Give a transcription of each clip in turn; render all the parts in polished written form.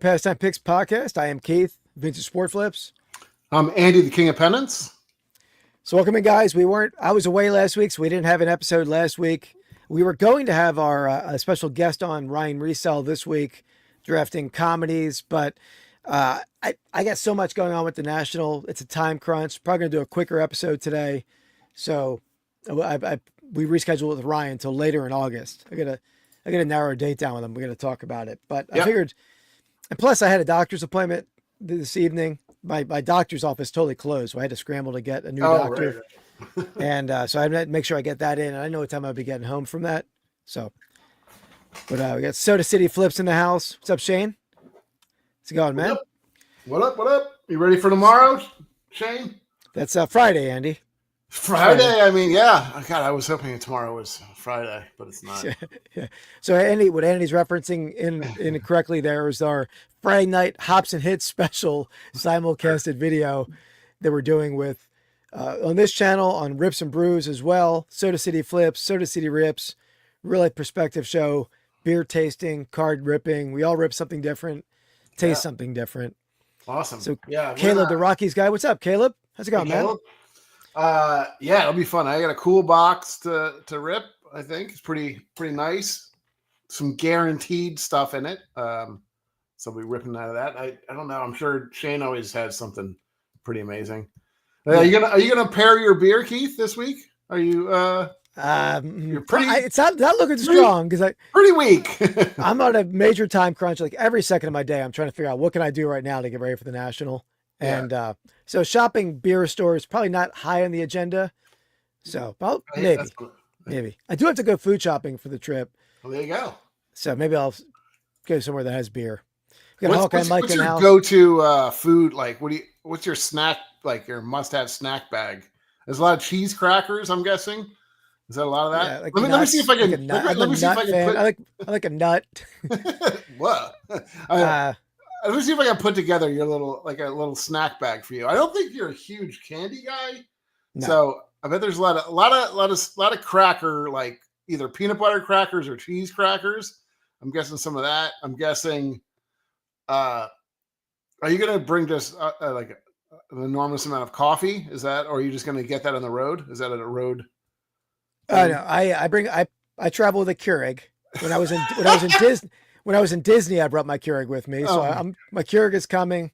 Pastime Picks Podcast. I am Keith, Vintage Sport Flips. I'm Andy, the King of Pennants. So welcome in, guys. I was away last week, so we didn't have an episode last week. We were going to have our a special guest on, Ryan Resell, this week, drafting comedies, but I got so much going on with the National. It's a time crunch. Probably going to do a quicker episode today. So we rescheduled with Ryan until later in August. I got to narrow a date down with him. We're going to talk about it. But I figured, and plus I had a doctor's appointment this evening. My doctor's office totally closed, so I had to scramble to get a new doctor. Right. And so I had to make sure I get that in. And I know what time I'll be getting home from that. So, but we got Soda City Flips in the house. What's up, Shane? How's it going, man? What up? You ready for tomorrow, Shane? That's Friday, Andy. Friday. I mean, yeah. God, I was hoping tomorrow was Friday, but it's not. Yeah. So Andy, what Andy's referencing incorrectly there is our Friday night Hops and Hits special simulcasted video that we're doing with on this channel, on Rips and Brews as well. Soda City Flips, Soda City Rips, really perspective show, beer tasting, card ripping. We all rip something different, taste something different. Awesome. So Caleb, the Rockies guy. What's up, Caleb? How's it going, man? Yeah, it'll be fun. I got a cool box to rip. I think it's pretty nice. Some guaranteed stuff in it. So we'll be ripping out of that. I don't know. I'm sure Shane always has something pretty amazing. Are you gonna pair your beer, Keith, this week? Are you? You're pretty. It's not looking strong because pretty weak. I'm on a major time crunch. Like every second of my day, I'm trying to figure out what can I do right now to get ready for the National. And so shopping beer stores probably not high on the agenda. So maybe I do have to go food shopping for the trip. Well, there you go. So maybe I'll go somewhere that has beer. What's your go-to food? Like, what's your snack? Like your must-have snack bag? There's a lot of cheese crackers, I'm guessing. Is that a lot of that? Yeah, like let me see if I can. Let me see if I can. I like a nut. What? Let me see if I can put together a little snack bag for you. I don't think you're a huge candy guy, so I bet there's a lot of cracker, like either peanut butter crackers or cheese crackers. I'm guessing some of that. I'm guessing. Are you going to bring just like an enormous amount of coffee? Is that, or are you just going to get that on the road? Is that at a road? No, I travel with a Keurig. When I was in Disney, I brought my Keurig with me. So my Keurig is coming.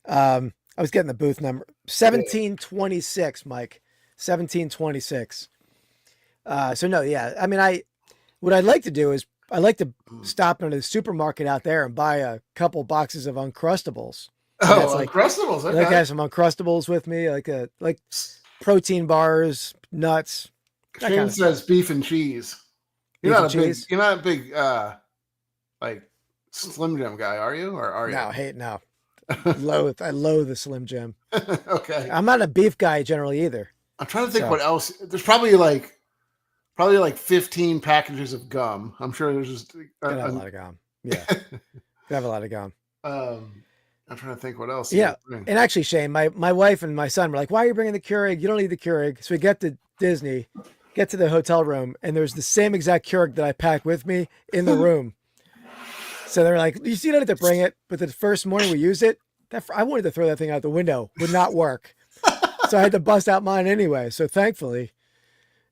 I was getting the booth number 1726, Mike, 1726. So no, yeah. I mean, what I'd like to do is I like to stop into the supermarket out there and buy a couple boxes of Uncrustables. Uncrustables. Okay. I like to have some Uncrustables with me, like protein bars, nuts. Shane says beef and cheese. You're not a big like Slim Jim guy, are you? Or are you? No. I loathe the Slim Jim. Okay. I'm not a beef guy generally either. I'm trying to think what else. There's probably like 15 packages of gum. I'm sure there's just a lot of gum. Yeah. Have a lot of gum. I'm trying to think what else. Yeah. And actually, Shane, my wife and my son were like, why are you bringing the Keurig? You don't need the Keurig. So we get to Disney, get to the hotel room, and there's the same exact Keurig that I packed with me in the room. So they're like, you don't have to bring it. But the first morning we used it, I wanted to throw that thing out the window. Would not work. So I had to bust out mine anyway. So thankfully,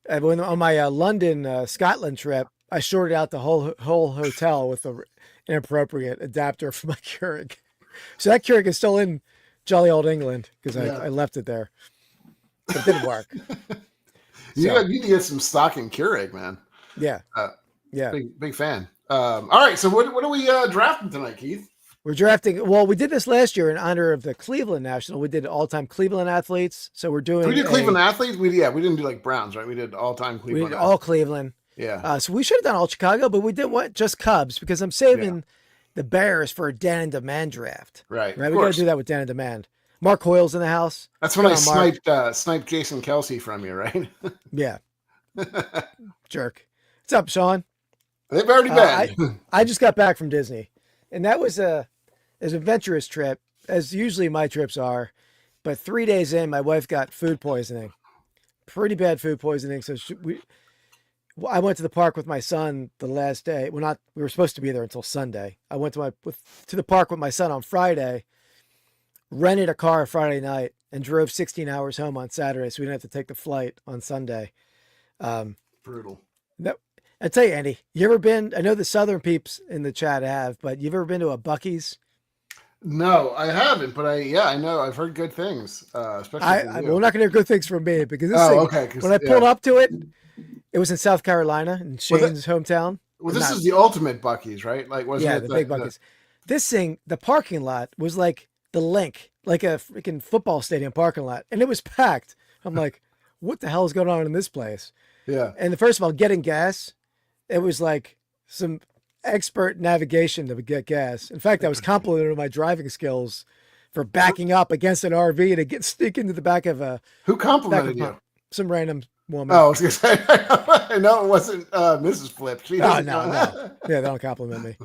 on my London, Scotland trip, I shorted out the whole hotel with an inappropriate adapter for my Keurig. So that Keurig is still in jolly old England because I left it there. But it didn't work. You need to get some stock in Keurig, man. Yeah. Big fan. All right. So what are we drafting tonight, Keith? We're drafting. Well, we did this last year in honor of the Cleveland National. We did all-time Cleveland athletes. So we're doing. We did Cleveland athletes. We didn't do like Browns, right? We did all-time Cleveland. We did all Cleveland. Yeah. So we should have done all Chicago, but we didn't want just Cubs because I'm saving the Bears for a Dan and Demand draft. Right. We got to do that with Dan and Demand. Mark Hoyle's in the house. That's when I sniped Jason Kelsey from you, right? Yeah. Jerk. What's up, Sean? They've already been. I just got back from Disney, and that was an adventurous trip, as usually my trips are. But 3 days in, my wife got food poisoning. Pretty bad food poisoning. So I went to the park with my son the last day. Well, we were supposed to be there until Sunday. I went to the park with my son on Friday, rented a car Friday night, and drove 16 hours home on Saturday, so we didn't have to take the flight on Sunday. Brutal. No, I tell you, Andy, you ever been? I know the Southern peeps in the chat have, but you've ever been to a Buc-ee's? No, I haven't, but I know I've heard good things, especially from you. We're not going to hear good things from me because this okay. When I pulled up to it, it was in South Carolina, in Shane's hometown. Well, this is the ultimate Buc-ee's, right? Like, wasn't it the big Buc-ee's? This thing, the parking lot was like the Link, like a freaking football stadium parking lot, and it was packed. I'm like, what the hell is going on in this place? Yeah. And first of all, getting gas, it was like some expert navigation to get gas. In fact, I was complimented on my driving skills for backing up against an RV to sneak into the back of a. Who complimented you? Some random woman. Oh, I was gonna say, I know it wasn't Mrs. Flip. She no. Yeah, they don't compliment me.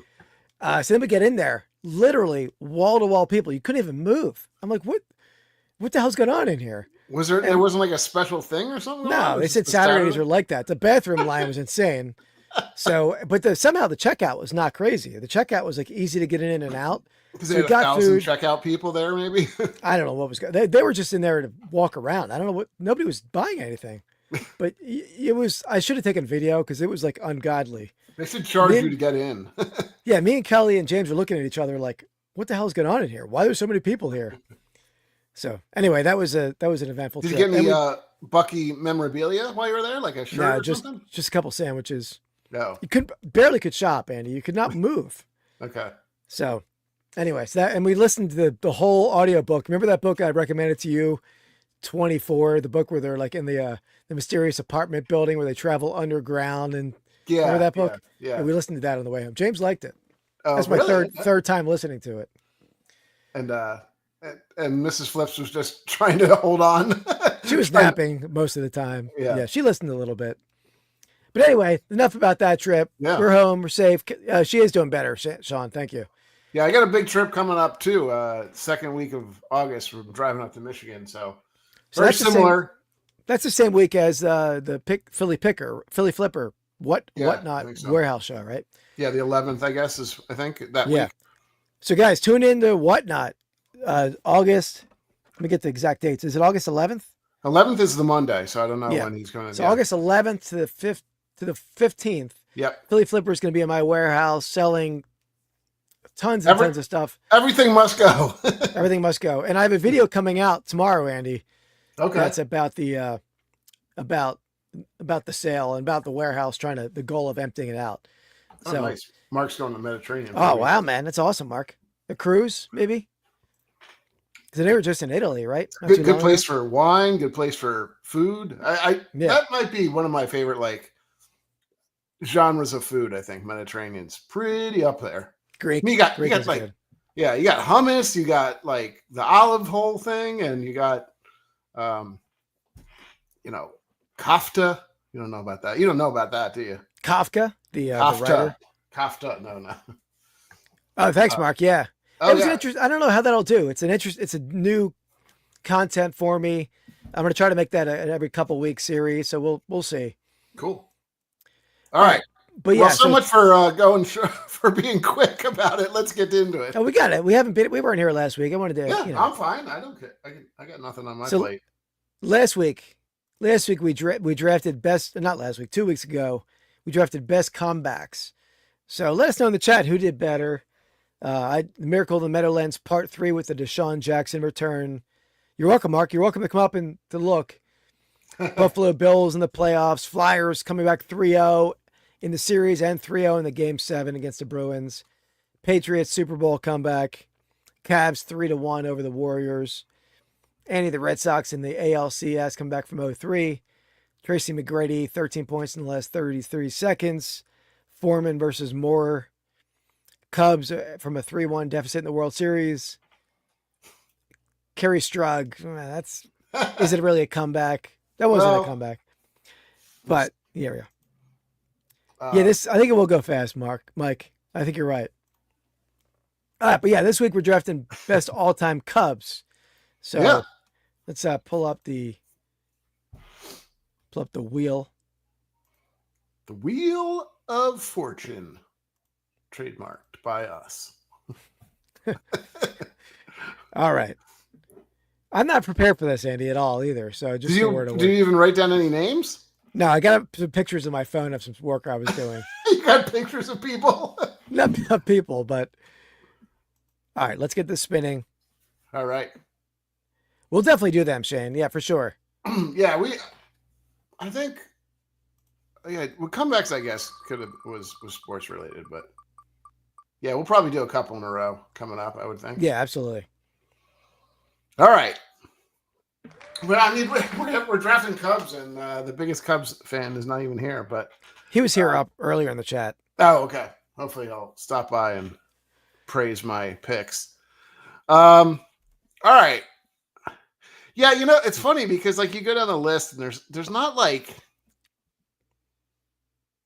So then we get in there, literally wall to wall people. You couldn't even move. I'm like, what the hell's going on in here? Was there? There wasn't like a special thing or something? No, they said Saturdays are like that. The bathroom line was insane. So, but somehow the checkout was not crazy. The checkout was like easy to get in and out. Because they had 1,000 checkout people there, maybe. I don't know what was going. They were just in there to walk around. I don't know what. Nobody was buying anything. But it was. I should have taken video because it was like ungodly. They should charge you to get in. Yeah, me and Kelly and James were looking at each other like, "What the hell's going on in here? Why are there so many people here?" So anyway, that was an eventful. Did you get any Bucky memorabilia while you were there, like a shirt or something? Just a couple sandwiches. No, you barely could shop, Andy. You could not move. Okay. So, anyway, and we listened to the whole audiobook. Remember that book I recommended to you, 24, the book where they're like in the mysterious apartment building where they travel underground and remember that book? Yeah. And we listened to that on the way home. James liked it. That's my third time listening to it. And Mrs. Flips was just trying to hold on. She was napping most of the time. Yeah. She listened a little bit. But anyway, enough about that trip. Yeah. We're home. We're safe. She is doing better, Sean. Thank you. Yeah, I got a big trip coming up too. Second week of August, we're driving up to Michigan. So very similar. That's the same week as the Philly Flipper, whatnot warehouse show, right? Yeah, the 11th, I guess, is I think that week. So guys, tune in to Whatnot. August. Let me get the exact dates. Is it August 11th? 11th is the Monday, so I don't know when he's going to. So August 11th to the 15th. Yep. Philly Flipper is going to be in my warehouse selling tons and tons of stuff. Everything must go. Everything must go. And I have a video coming out tomorrow, Andy. Okay. That's about the about the sale and about the warehouse the goal of emptying it out. So nice. Mark's going to the Mediterranean. Oh, wow, man. That's awesome, Mark. A cruise, maybe? Because they were just in Italy, right? Good place for wine, good place for food. That might be one of my favorite genres of food, I think. Mediterranean's pretty up there. Greek. You got like, you got hummus, you got like the olive whole thing, and you got kafta. You don't know about that. You don't know about that, do you? Kafka, the writer. Kafta, no. Oh, thanks, Mark. Yeah. Oh, it was interesting. I don't know how that'll do. It's a new content for me. I'm going to try to make that an every couple week series. So we'll see. Cool. All right. But yeah, so much for for being quick about it. Let's get into it. Oh, we got it. We weren't here last week. I wanted to. Yeah, I'm fine. I don't care. I got nothing on my plate. Last week we drafted best. Not last week. 2 weeks ago, we drafted best comebacks. So let us know in the chat who did better. The Miracle of the Meadowlands Part 3 with the Deshaun Jackson return. You're welcome, Mark. You're welcome to come up and to look. Buffalo Bills in the playoffs. Flyers coming back 3-0 in the series and 3-0 in the Game 7 against the Bruins. Patriots Super Bowl comeback. Cavs 3-1 over the Warriors. Andy, the Red Sox in the ALCS come back from 0-3. Tracy McGrady, 13 points in the last 33 seconds. Foreman versus Moore. Cubs from a 3-1 deficit in the World Series. Kerry Strug, is it really a comeback? That wasn't a comeback. But here we go. I think it will go fast, Mike. I think you're right. But this week we're drafting best all-time Cubs. So let's pull up the wheel. The Wheel of Fortune, trademarked by us. All right. I'm not prepared for this, Andy, at all either. So just do you even write down any names? No, I got some pictures on my phone of some work I was doing. You got pictures of people? Not people, but all right, let's get this spinning. All right. We'll definitely do them, Shane. Yeah, for sure. Yeah, I think comebacks, I guess, was sports related, but yeah, we'll probably do a couple in a row coming up, I would think. Yeah, absolutely. All right. But I mean, we're drafting Cubs, and the biggest Cubs fan is not even here. But he was here up earlier in the chat. Oh, okay. Hopefully, I'll stop by and praise my picks. All right. Yeah, it's funny because like you go down the list, and there's not like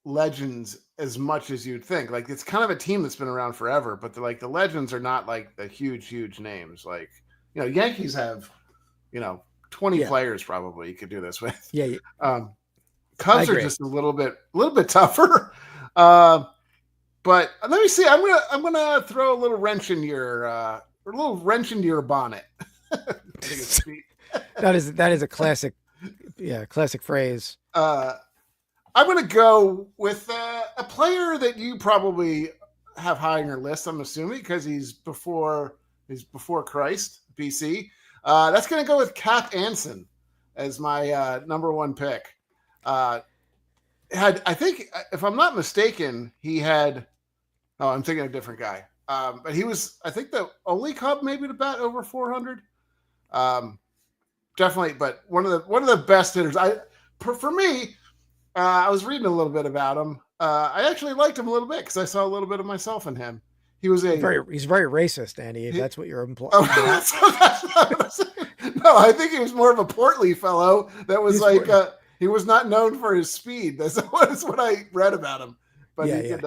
legends as much as you'd think. Like it's kind of a team that's been around forever, but the legends are not like the huge names. Like Yankees have 20 players probably you could do this with. Yeah. Cubs are just a little bit tougher. But let me see. I'm gonna throw a little wrench in your bonnet. That is a classic, classic phrase. I'm gonna go with a player that you probably have high on your list. I'm assuming because he's before Christ, BC. That's going to go with Cap Anson as my number one pick. I think, if I'm not mistaken, he had. Oh, I'm thinking of a different guy. But he was, I think, the only Cub maybe to bat over 400. Definitely, but one of the best hitters. For me, I was reading a little bit about him. I actually liked him a little bit because I saw a little bit of myself in him. He's very racist, Andy. If that's what you're implying. No, I think he was more of a portly fellow that was he was not known for his speed. That's what I read about him. But he could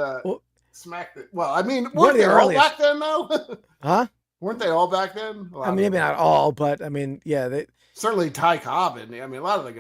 smack it. Well, I mean, weren't they all back then, though? Huh? Weren't they all back then? I mean, maybe not all, but I mean, they certainly Ty Cobb, and I mean, a lot of the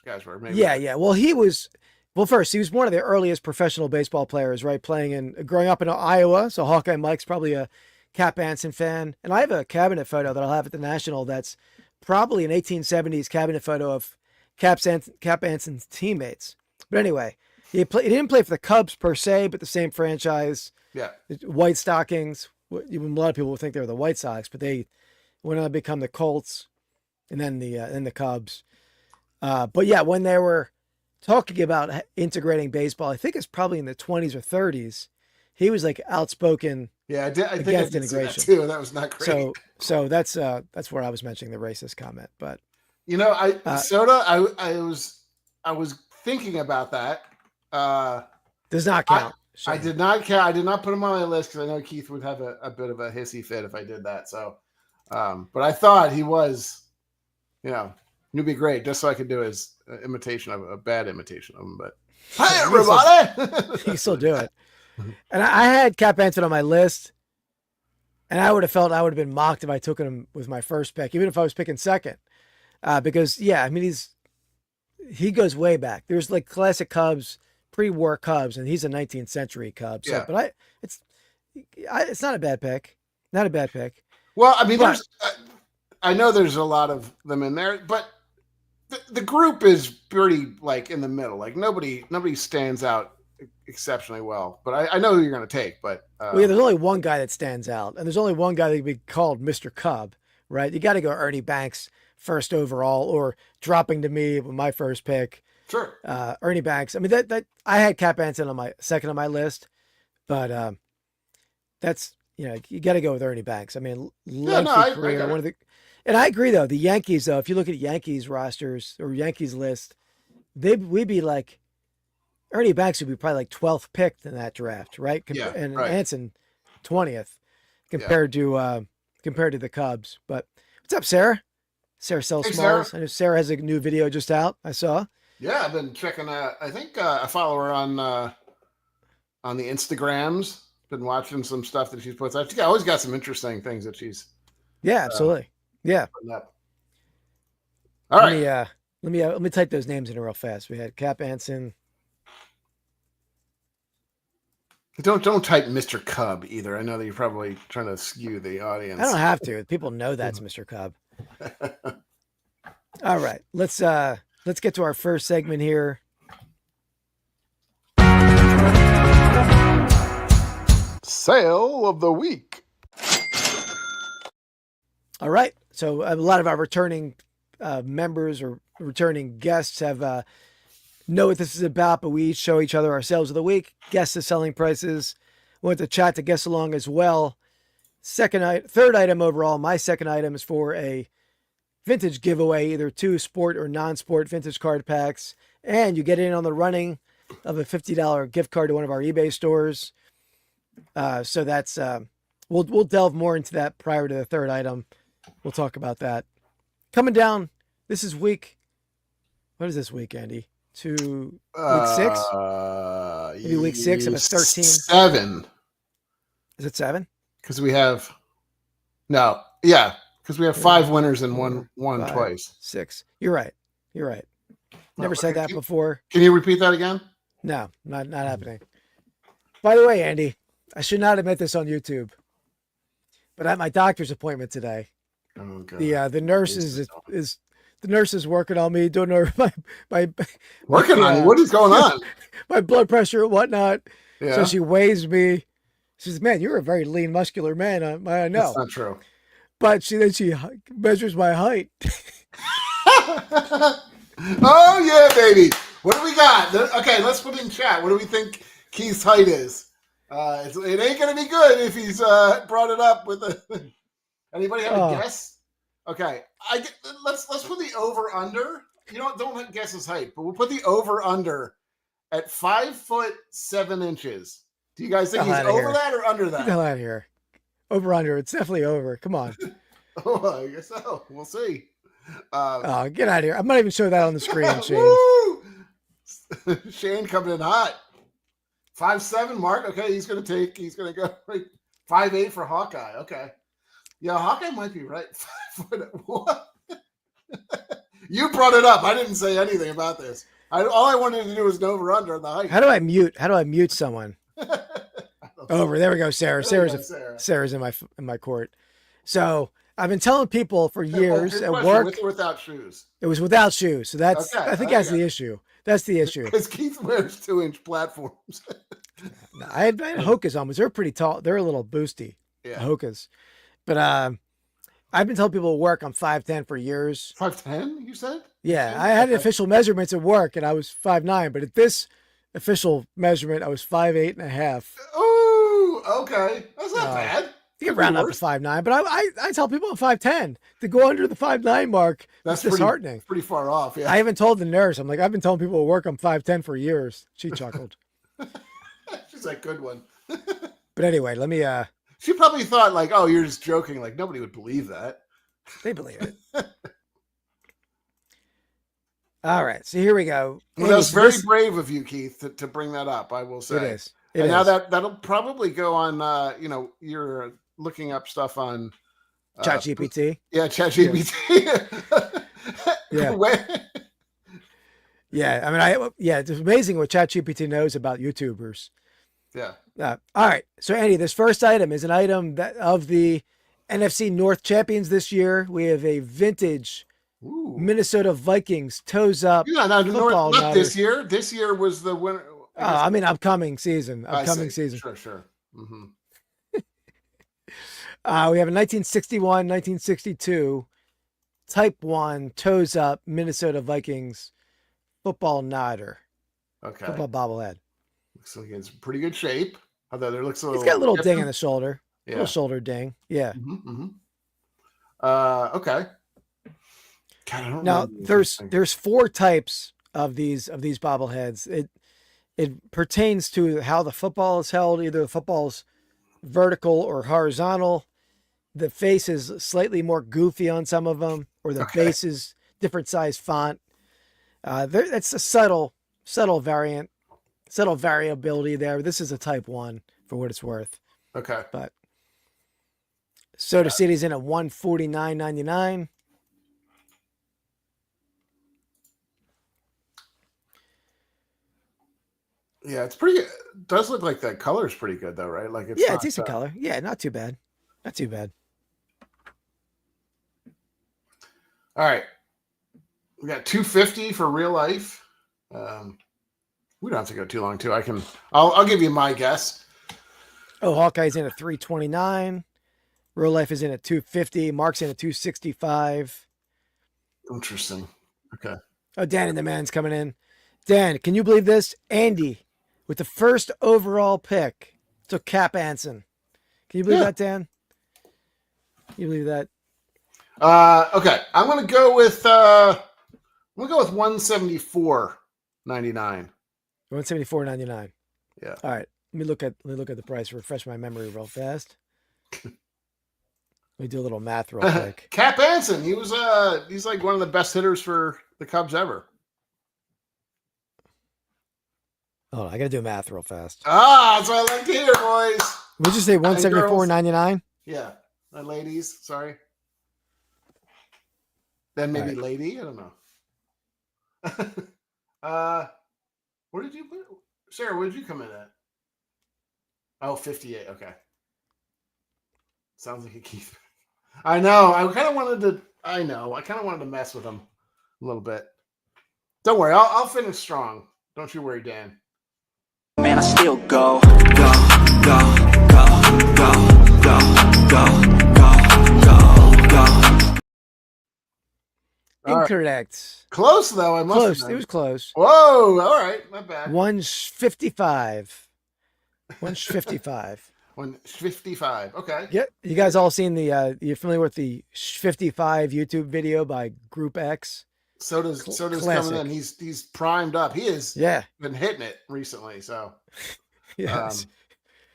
guys were. Maybe Well, he was. Well, first, he was one of the earliest professional baseball players, right? Growing up in Iowa. So Hawkeye Mike's probably a Cap Anson fan. And I have a cabinet photo that I'll have at the National that's probably an 1870s cabinet photo of Cap Anson's teammates. But anyway, he didn't play for the Cubs per se, but the same franchise. Yeah. White Stockings. Even a lot of people would think they were the White Sox, but they went on to become the Colts and then the Cubs. But yeah, when they were talking about integrating baseball, I think it's probably in the 20s or 30s. He was like outspoken. Yeah, I think against integration that too. That was not great. So that's where I was mentioning the racist comment. But Soda, I was thinking about that. Does not count. I did not count. I did not put him on my list because I know Keith would have a bit of a hissy fit if I did that. So, but I thought he was, it'd be great just so I could do his imitation of a bad imitation of him. But hi, everybody. You can still do it. And I had Cap Anson on my list, and I would have felt I would have been mocked if I took him with my first pick, even if I was picking second. Because I mean he goes way back. There's like classic Cubs, pre-war Cubs, and he's a 19th century Cub. So, but it's not a bad pick. Not a bad pick. Well, I mean, I know there's a lot of them in there, but the group is pretty like in the middle. Like nobody stands out exceptionally well, but I know who you're going to take. But there's only one guy that stands out, and there's only one guy that can be called Mr. Cub, right? You got to go Ernie Banks first overall, or dropping to me with my first pick. Sure, Ernie Banks. I mean that I had Cap Anson on my second on my list, but that's you got to go with Ernie Banks. I mean, lengthy career, and I agree though. The Yankees though, if you look at Yankees rosters or Yankees list, we'd be like. Ernie Banks would be probably like 12th picked in that draft, right? And Anson 20th compared to the Cubs. But what's up, Sarah? Sarah sells smalls. I know Sarah has a new video just out. I saw. Yeah, I've been checking. I think I follow her on the Instagrams. Been watching some stuff that she's put out. She's always got some interesting things that she's. Yeah, absolutely. All right. Let me type those names in real fast. We had Cap Anson. Don't type Mr. Cub either. I know that you're probably trying to skew the audience. I don't have to. People know that's Mr. Cub. All right, let's get to our first segment here. Sale of the week. All right, so a lot of our returning members or returning guests have know what this is about, but we each show each other our sales of the week, guess the selling prices. We want to chat to guess along as well. Third item overall, my second item is for a vintage giveaway, either 2 sport or non-sport vintage card packs, and you get in on the running of a $50 gift card to one of our eBay stores. So that's we'll delve more into that prior to the third item. We'll talk about that. Coming down, this is week. What is this week, Andy? To week 6? Maybe week 6 of a 13. 7. Is it 7? Because we have because we have 5 winners and one 5, twice. 6. You're right. Never said that before. Can you repeat that again? No, not happening. By the way, Andy, I should not admit this on YouTube, but at my doctor's appointment today, the nurse the nurse is working on me, doing my working on you. What is going on? My blood pressure and whatnot. Yeah. So she weighs me. She says, "Man, you're a very lean, muscular man." I know. That's not true. But she measures my height. Oh yeah, baby. What do we got? Okay, let's put in chat. What do we think Keith's height is? It ain't gonna be good if he's brought it up with a. Anybody have a guess? Okay, let's put the over under. You don't guess his height, but we'll put the over under at 5'7". Do you guys think he's over that or under that? Get the hell out of here. Over under. It's definitely over. Come on. Oh, I guess so. We'll see. Get out of here. I'm not even showing that on the screen, Shane. Shane coming in hot. 5'7", Mark. Okay, he's gonna go right. 5'8" for Hawkeye. Okay. Yeah, Hawkeye might be right. 5 foot. What? You brought it up. I didn't say anything about this. All I wanted to do was go over under on the height. How do I mute someone? Over. There we go, Sarah. Sarah's in my court. So I've been telling people for years at work. With or without shoes? It was without shoes. So that's okay, I think that's the issue. That's the issue. Because Keith wears 2-inch platforms. I had Hokas on, but they're pretty tall. They're a little boosty. Yeah. Hokas. But I've been telling people at work I'm 5'10" for years. 5'10", you said? Yeah. I had official measurements at work and I was 5'9", but at this official measurement, I was 5'8.5". Oh, okay. That's not bad. You can round up to 5'9", but I tell people I'm 5'10". To go under the 5'9" mark, that's disheartening. Pretty far off, yeah. I even told the nurse, I'm like, I've been telling people at work I'm 5'10" for years. She chuckled. She's like, good one. But anyway, let me... She probably thought like, oh, you're just joking. Like nobody would believe that. They believe it. All right, so here we go. Well, that was very brave of you, Keith, to bring that up. I will say it is. Now that'll probably go on. You're looking up stuff on ChatGPT. Yeah, ChatGPT. Yeah. Yeah. I mean, it's amazing what ChatGPT knows about YouTubers. Yeah. All right. So, Andy, this first item is an item that of the NFC North champions this year. We have a vintage Minnesota Vikings toes up. Yeah, not this year. This year was the winner. I mean, upcoming season. Season. Sure. Mm-hmm. We have a 1961, 1962 Type 1 toes up Minnesota Vikings football nodder. Okay. Football bobblehead. Looks like it's in pretty good shape. Although there looks a little. He's got a little ding in the shoulder. Yeah. Little shoulder ding. Yeah. Mm-hmm. Okay. God, I don't now there's 4 types of these bobbleheads. It pertains to how the football is held. Either the football's vertical or horizontal. The face is slightly more goofy on some of them, or the base is different size font. That's a subtle variant. Subtle variability there. This is a Type 1 for what it's worth. Okay. But Soda City's in at $149.99. Yeah, it's pretty. It does look like that color is pretty good though, right? Like it's It's not. decent color. Yeah, not too bad. Not too bad. All right, we got 250 for real life. We don't have to go too long too. I'll give you my guess. Oh, Hawkeye's in at 329. Real life is in at 250. Mark's in at 265. Interesting. Okay. Oh, Dan and the man's coming in. Dan, can you believe this? Andy, with the first overall pick, took Cap Anson. Can you believe that, Dan? Can you believe that? Okay. I'm gonna go with 174.99. 174.99. Yeah. All right. Let me look at the price. Refresh my memory real fast. Let me do a little math real quick. Cap Anson, he's like one of the best hitters for the Cubs ever. Oh, I gotta do math real fast. That's what I like to hear, boys. Would you say 174.99? Yeah. And ladies, sorry. Then maybe right. lady, I don't know. Where did you put it? Sarah, what did you come in at? Oh, 58. Okay. Sounds like a Keith. I know. I kind of wanted to mess with him a little bit. Don't worry. I'll finish strong. Don't you worry, Dan. Man, I still go, go, go, go, go, go, go, go, go, go. Incorrect. Close though. Close. It was close. Whoa! All right, my bad. 155. 155. 155. Okay. Yeah, you guys all seen the? You're familiar with the 55 YouTube video by Group X? Soda's Classic. coming in. He's primed up. He is. Yeah. Been hitting it recently. So. Yes.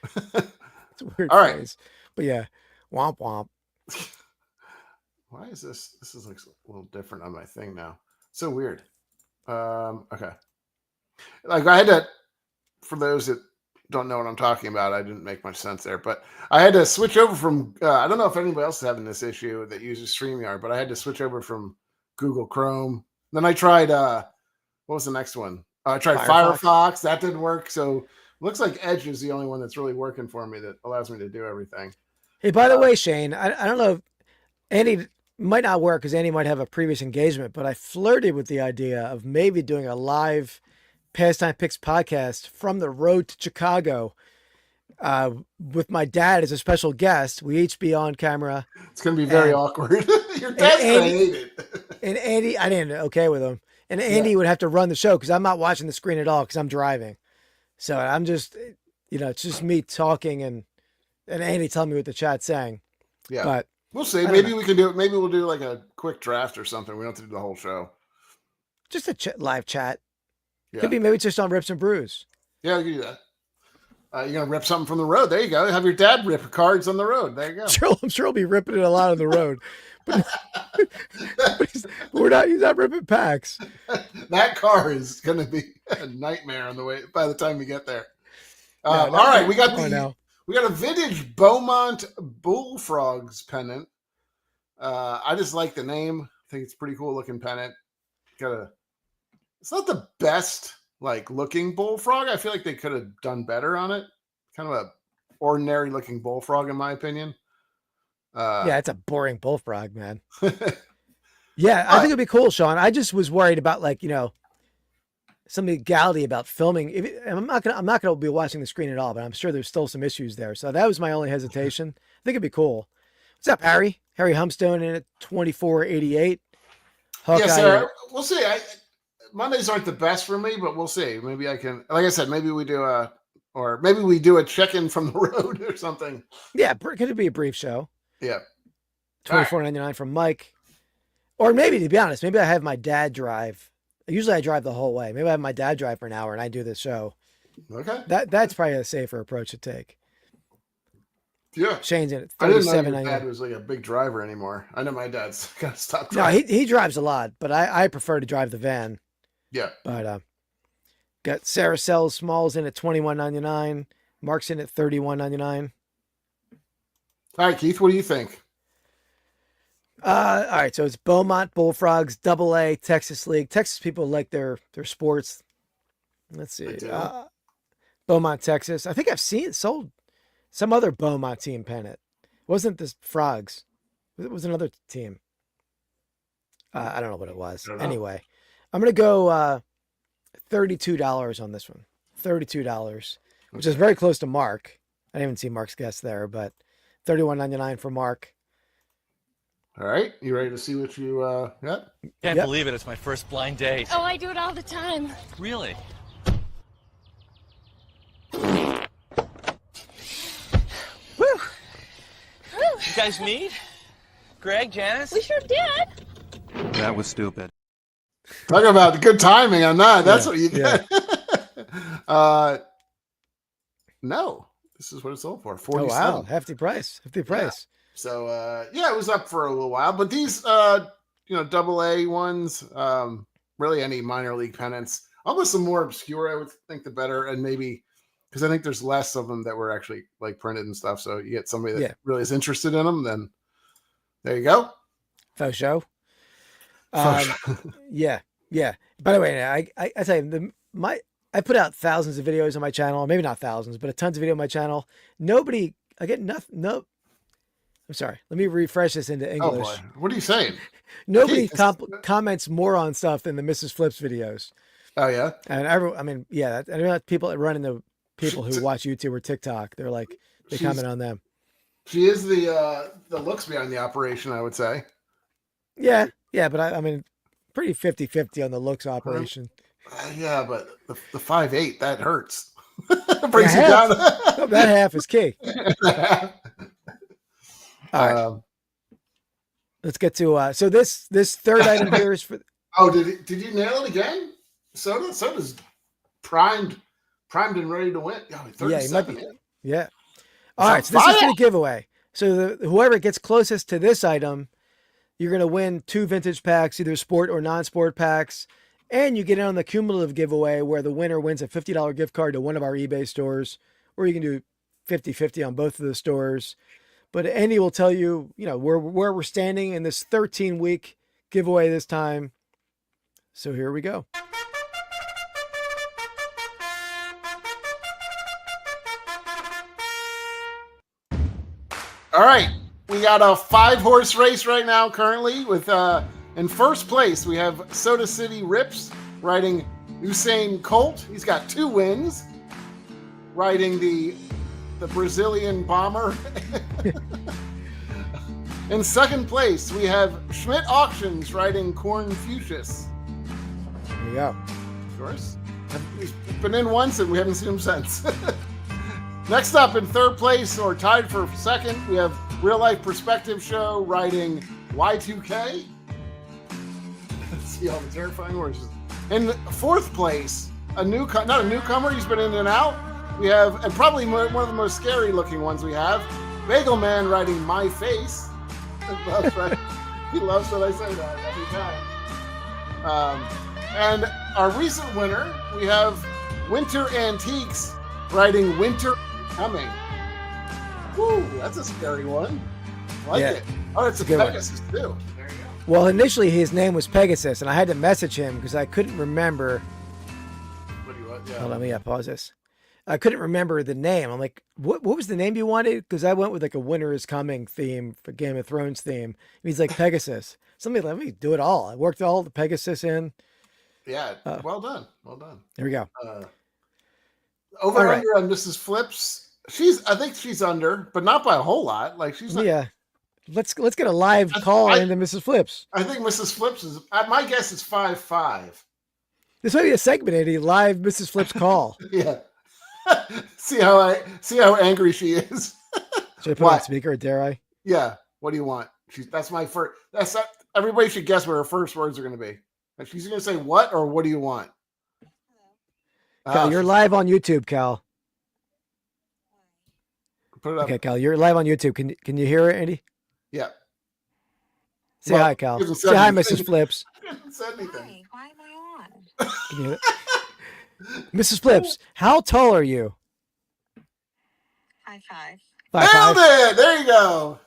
It's a weird all right. phrase, but yeah, womp womp. Why is this? This is like a little different on my thing now. So weird. Okay. Like I had to, for those that don't know what I'm talking about, I didn't make much sense there, but I had to switch over from, I don't know if anybody else is having this issue that uses StreamYard, but I had to switch over from Google Chrome. Then I tried, what was the next one? I tried Firefox. That didn't work. So it looks like Edge is the only one that's really working for me that allows me to do everything. Hey, by the way, Shane, I don't know if Andy might not work because Andy might have a previous engagement, but I flirted with the idea of maybe doing a live Pastime Picks podcast from the road to Chicago with my dad as a special guest. We each be on camera. It's going to be very awkward. Your dad's going to hate it. And Andy, I didn't okay with him. And Andy would have to run the show because I'm not watching the screen at all because I'm driving. So I'm just, it's just me talking and Andy telling me what the chat's saying. Yeah. But we'll see. Maybe we can do it. Maybe we'll do like a quick draft or something. We don't have to do the whole show. Just a live chat. Yeah. Could be maybe just on Rips and Brews. Yeah, we can do that. You're going to rip something from the road. There you go. Have your dad rip cards on the road. There you go. I'm sure he'll be ripping it a lot on the road. But he's not ripping packs. That car is going to be a nightmare on the way by the time we get there. All right. We got a vintage Beaumont Bullfrogs pennant. I just like the name. I think it's a pretty cool looking pennant. It's not the best looking bullfrog. I feel like they could have done better on it. Kind of a ordinary looking bullfrog in my opinion. Yeah, it's a boring bullfrog, man. Yeah, I think it'd be cool, Sean. I just was worried about some legality about filming. I'm not gonna be watching the screen at all, but I'm sure there's still some issues there. So that was my only hesitation. I think it'd be cool. What's up, Harry? Harry Humstone in at 24.88. Yeah, Sarah, we'll see. Mondays aren't the best for me, but we'll see. Maybe I can, like I said, maybe we do a check-in from the road or something. Yeah, could it be a brief show? Yeah. $24.99 from Mike. Or maybe, to be honest, maybe I have my dad drive. Usually I drive the whole way. Maybe I have my dad drive for an hour and I do this show. Okay. That's probably a safer approach to take. Yeah. Shane's in it. I didn't know your dad was like a big driver anymore. I know my dad's got to stop driving. No, he drives a lot, but I prefer to drive the van. Yeah. But got Sarah Sells Smalls in at $21.99. Mark's in at $31.99. All right, Keith, what do you think? All right, so it's Beaumont Bullfrogs, AA, Texas League. Texas people like their sports. Let's see. Beaumont, Texas. I think I've seen it sold some other Beaumont team pennant. It wasn't this Frogs. It was another team. I don't know what it was. Anyway, I'm going to go $32 on this one. $32, which is very close to Mark. I didn't even see Mark's guess there, but $31.99 for Mark. All right. You ready to see what you got? Can't believe it. It's my first blind date. Oh, I do it all the time. Really? Woo! You guys meet? Greg, Janice? We sure did. That was stupid. Talk about good timing on that. That's what you get. No, this is what it's sold for. 47. Oh, wow. Hefty price. Hefty price. Yeah. So, it was up for a little while, but these, double A ones, really any minor league pennants, almost the more obscure, I would think the better. And maybe because I think there's less of them that were actually like printed and stuff. So you get somebody that really is interested in them, then there you go. Faux show. Yeah. By the way, I tell you, I put out thousands of videos on my channel, maybe not thousands, but a tons of video on my channel. I get nothing. No, I'm sorry. Let me refresh this into English. Oh boy. What are you saying? Nobody comments more on stuff than the Mrs. Flips videos. Oh yeah. And I know people that run into people who watch YouTube or TikTok. They're like, they comment on them. She is the looks behind the operation, I would say. Yeah. But I mean, pretty 50-50 on the looks operation. Yeah, but the 5'8", that hurts. Brings you down. That half is key. All right. Let's get to so this third item here is for. Oh, did you nail it again? Soda's primed and ready to win. Oh, he might be. Yeah. All right, so this is for the giveaway. So whoever gets closest to this item, you're going to win 2 vintage packs, either sport or non-sport packs. And you get in on the cumulative giveaway where the winner wins a $50 gift card to one of our eBay stores, or you can do 50-50 on both of the stores. But Andy will tell you, where we're standing in this 13-week giveaway this time. So here we go. All right. We got a 5-horse race right now currently with in first place, we have Soda City Rips riding Usain Colt. He's got 2 wins. Riding the Brazilian Bomber. In second place, we have Schmidt Auctions riding Corn Fuchsius. There you go. Of course. He's been in once and we haven't seen him since. Next up in third place, or tied for second, we have Real Life Perspective Show riding Y2K. Let's see all the terrifying horses. In fourth place, not a newcomer, he's been in and out. We have, and probably one of the most scary looking ones we have, Bagel Man riding My Face. He loves that I say that every time. And our recent winner, we have Winter Antiques riding Winter Coming. Woo, that's a scary one. I like it. Oh, it's a Pegasus too. There you go. Well, initially his name was Pegasus, and I had to message him because I couldn't remember. What do you want? Yeah. Hold on, let me pause this. I couldn't remember the name. I'm like, what was the name you wanted? Because I went with like a Winter is Coming theme for Game of Thrones theme. And he's like, Pegasus. Somebody let me do it all. I worked all the Pegasus in. Yeah, well done. Well done. There we go. Over under on Mrs. Flips. I think she's under, but not by a whole lot. Like she's not. Yeah. Let's get a live call into Mrs. Flips. I think Mrs. Flips is, my guess is 5'5". This might be a segment, Eddie. Live Mrs. Flips call. Yeah. see how angry she is. Should I put on speaker or dare I? Yeah. What do you want? That's my first. Everybody should guess what her first words are going to be. Like she's going to say what or what do you want? Cal, you're live on YouTube, Cal. Put it up. Okay, Cal, you're live on YouTube. Can you hear it, Andy? Yeah. Say hi, Cal. Say hi, Mrs. Flips. I haven't said anything. Why am I on? Can you hear it? Mrs. Flips, how tall are you? 5'5". 5'5". Nailed it! There you go.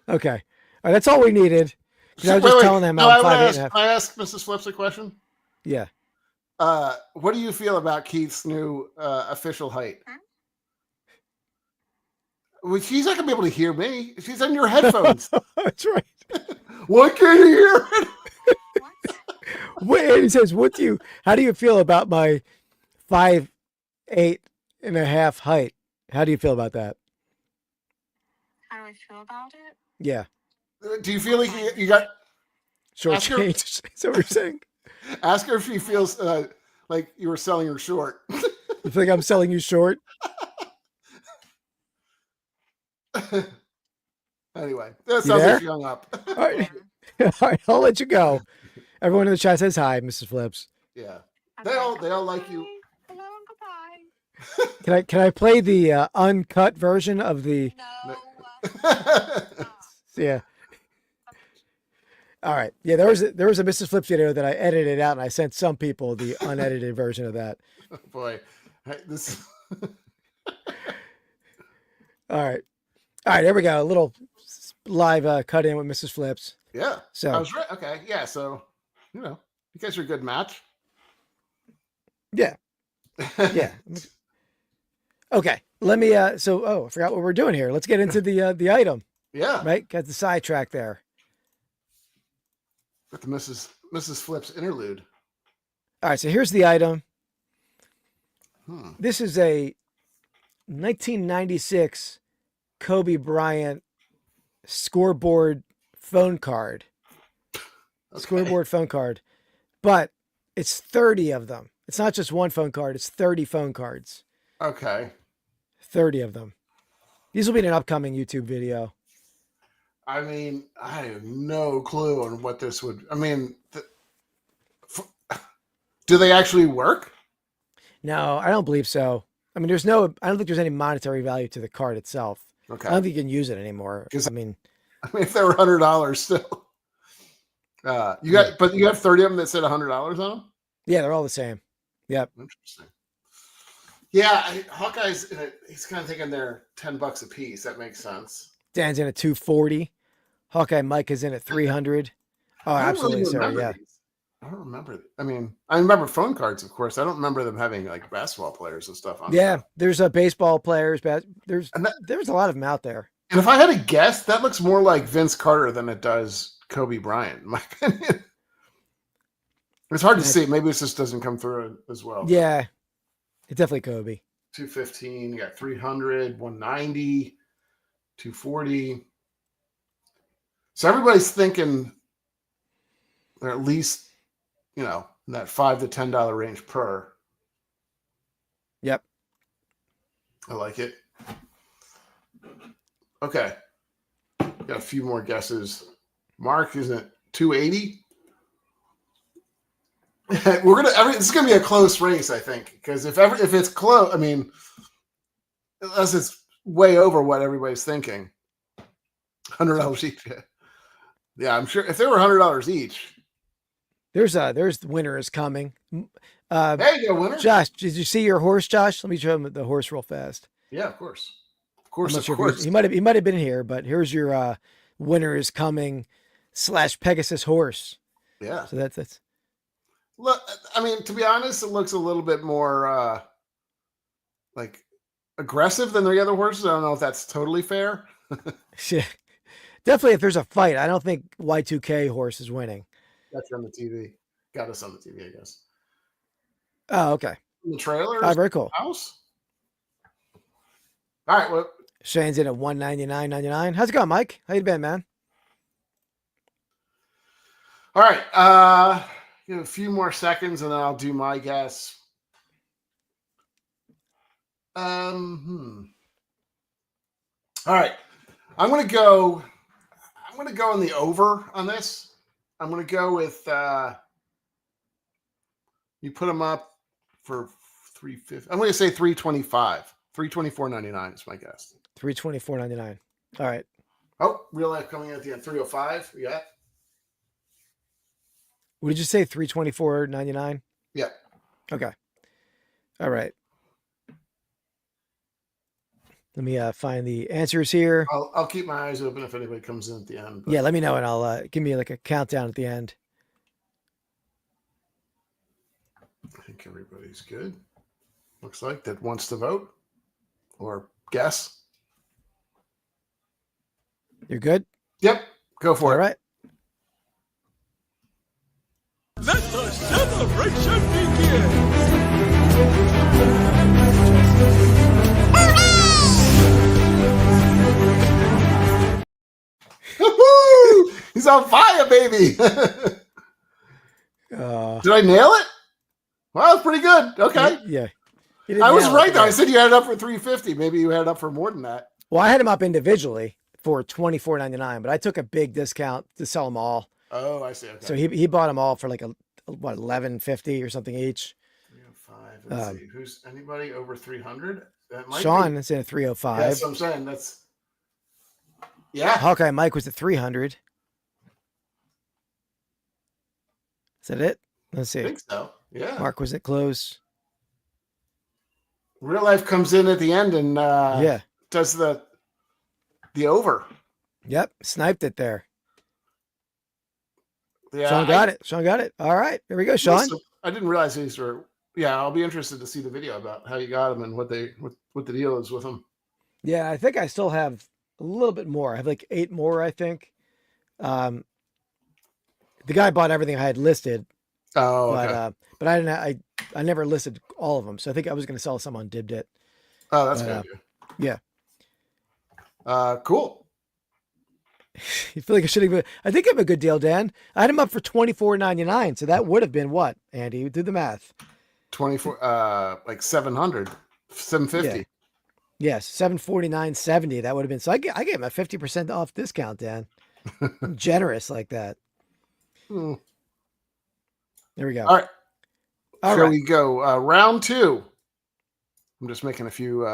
Okay. All right, that's all we needed. I was just telling them I'm 5'8". Can I ask Mrs. Flips a question? Yeah. What do you feel about Keith's new official height? Well, she's not gonna be able to hear me. She's on your headphones. That's right. Why can't you hear it? Wait, he says, how do you feel about my 5'8" and a half height? How do you feel about that? How do I feel about it? Yeah. Do you feel like you got Short Ask her- change. Is that what you're saying? ask her if she feels like you were selling her short? You think I'm selling you short? Anyway, that You sounds there? like she hung up. All right. All right, I'll let you go. Everyone in the chat says hi, Mrs. Flips. Yeah, they all like you. Hello and goodbye. Can I play the uncut version of the? No. Yeah. All right. Yeah, there was a Mrs. Flips video that I edited out, and I sent some people the unedited version of that. Boy, this. All right. There we go. A little live cut in with Mrs. Flips. Yeah. So I was right. Okay. Yeah. So, you guys are a good match. yeah. Yeah. Okay. Let me. I forgot what we're doing here. Let's get into the item. Yeah. Right. Got the sidetrack there. With the Mrs. Flips interlude. All right. So here's the item. Hmm. This is a 1996 Kobe Bryant scoreboard phone card. Okay. Scoreboard phone card. But it's 30 of them. It's not just one phone card. It's 30 phone cards. Okay. 30 of them. These will be in an upcoming YouTube video. I mean, I have no clue on what this would. I mean, do they actually work? No, I don't believe so. I mean, I don't think there's any monetary value to the card itself. Okay. I don't think you can use it anymore. I mean, if they were $100 still, but you have 30 of them that said $100 on them. yeah, they're all the same. Yep. Interesting. Yeah, Hawkeye's he's kind of thinking they're $10 a piece. That makes sense. Dan's in at 240. Hawkeye Mike is in at 300. Oh, I don't absolutely, really sir. remember Yeah. these. I don't remember. I mean, I remember phone cards, of course. I don't remember them having like basketball players and stuff on. Yeah, them. there's baseball players. There's a lot of them out there. And if I had to guess, that looks more like Vince Carter than it does Kobe Bryant, in my opinion. It's hard to see. Maybe it just doesn't come through as well. Yeah, it's definitely Kobe. 215, you got 300, 190, 240. So everybody's thinking they're at least, in that $5 to $10 range per. Yep. I like it. Okay. Got a few more guesses. Mark, isn't it 280? This is gonna be a close race, I think, because if it's close, I mean, unless it's way over what everybody's thinking, $100 each. Yeah, I'm sure if they were $100 each. There's the winner is coming. There you go, winner. Josh, did you see your horse, Josh? Let me show him the horse real fast. Yeah, of course. Of I'm course, not of sure if course. he might have been here, but here's your winner is coming / Pegasus horse. Yeah. So that's Look, I mean, to be honest, it looks a little bit more like aggressive than the other horses. I don't know if that's totally fair. yeah. Definitely if there's a fight, I don't think Y2K horse is winning. That's on the TV. Got us on the TV, I guess. Oh, okay. The trailer. Very cool. House. All right. Well, Shane's in at $199.99. How's it going, Mike? How you been, man? all right. Give it a few more seconds, and then I'll do my guess. All right. I'm gonna go in the over on this. I'm gonna go with you put them up for 350. I'm gonna say 325. 324.99 is my guess. $324.99. All right. Oh, real life coming in at the end. 305. Yeah. What did you say? $324.99? Yeah. Okay. All right. Let me find the answers here. I'll keep my eyes open if anybody comes in at the end. Yeah, let me know and I'll give me like a countdown at the end. think everybody's good. Looks like that wants to vote or guess. You're good? Yep. Go for All it. right. Let the celebration begin! Woo-hoo! He's on fire, baby. Did I nail it? Well, that's pretty good. Okay. Yeah. I was right, though. I said you had it up for $350. Maybe you had it up for more than that. Well, I had them up individually for $24.99, but I took a big discount to sell them all. Oh, I see. Okay. So he bought them all for like $11.50 or something each. 305. Let's see. Who's anybody over 300? Sean is in at 305. That's what I'm saying. That's Hawkeye Mike was at 300. Is that it? Let's see. I think so. Yeah. Mark was at close. Real life comes in at the end and does the over. Yep. Sniped it there. Yeah. Sean got it. Sean got it. All right. Here we go, Sean. I didn't realize these were. Yeah, I'll be interested to see the video about how you got them and what the deal is with them. Yeah, I think I still have a little bit more. I have like 8 more, I think. The guy bought everything I had listed. Oh, okay. But I didn't. I never listed all of them, so I think I was going to sell some on Dibdit. Oh, that's good. Yeah. Cool. You feel like I should have. I think I have a good deal, Dan. I had him up for $24.99, so that would have been what, Andy? Do the math. 24, like 700, 750. Yeah. Yes, $749.70. That would have been. So I gave him a 50% off discount, Dan. I'm generous like that. Hmm. There we go. All right. All Here right. we go. Round 2. I'm just making a few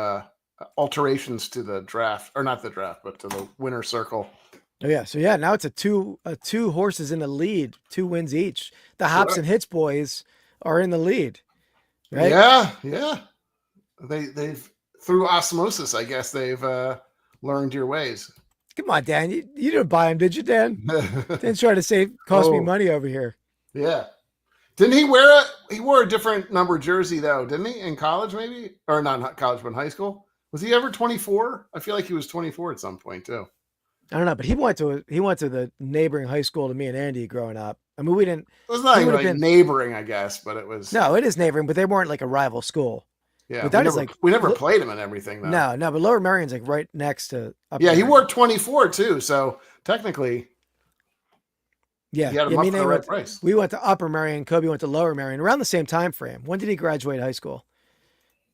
alterations to the draft, or not the draft, but to the winner circle. Oh yeah. So yeah, now it's a two horses in the lead, 2 wins each. The Hops and Hits boys are in the lead. Right? Yeah. They've through osmosis, I guess they've learned your ways. Come on, Dan. You didn't buy him, did you, Dan? Didn't try to cost me money over here. Yeah. Didn't he he wore a different number jersey though, didn't he? In college, maybe? Or not college, but in high school? Was he ever 24? I feel like he was 24 at some point too. I don't know, but he went to the neighboring high school to me and Andy growing up. I mean, we didn't. It was not even like neighboring, I guess, but it was. No, it is neighboring, but they weren't like a rival school. Yeah, but that is we never played him and everything though. No, but Lower Merion's like right next to. He wore 24 too, so technically. Yeah, he had him up for the right price. We went to Upper Merion. Kobe went to Lower Merion around the same time frame. When did he graduate high school?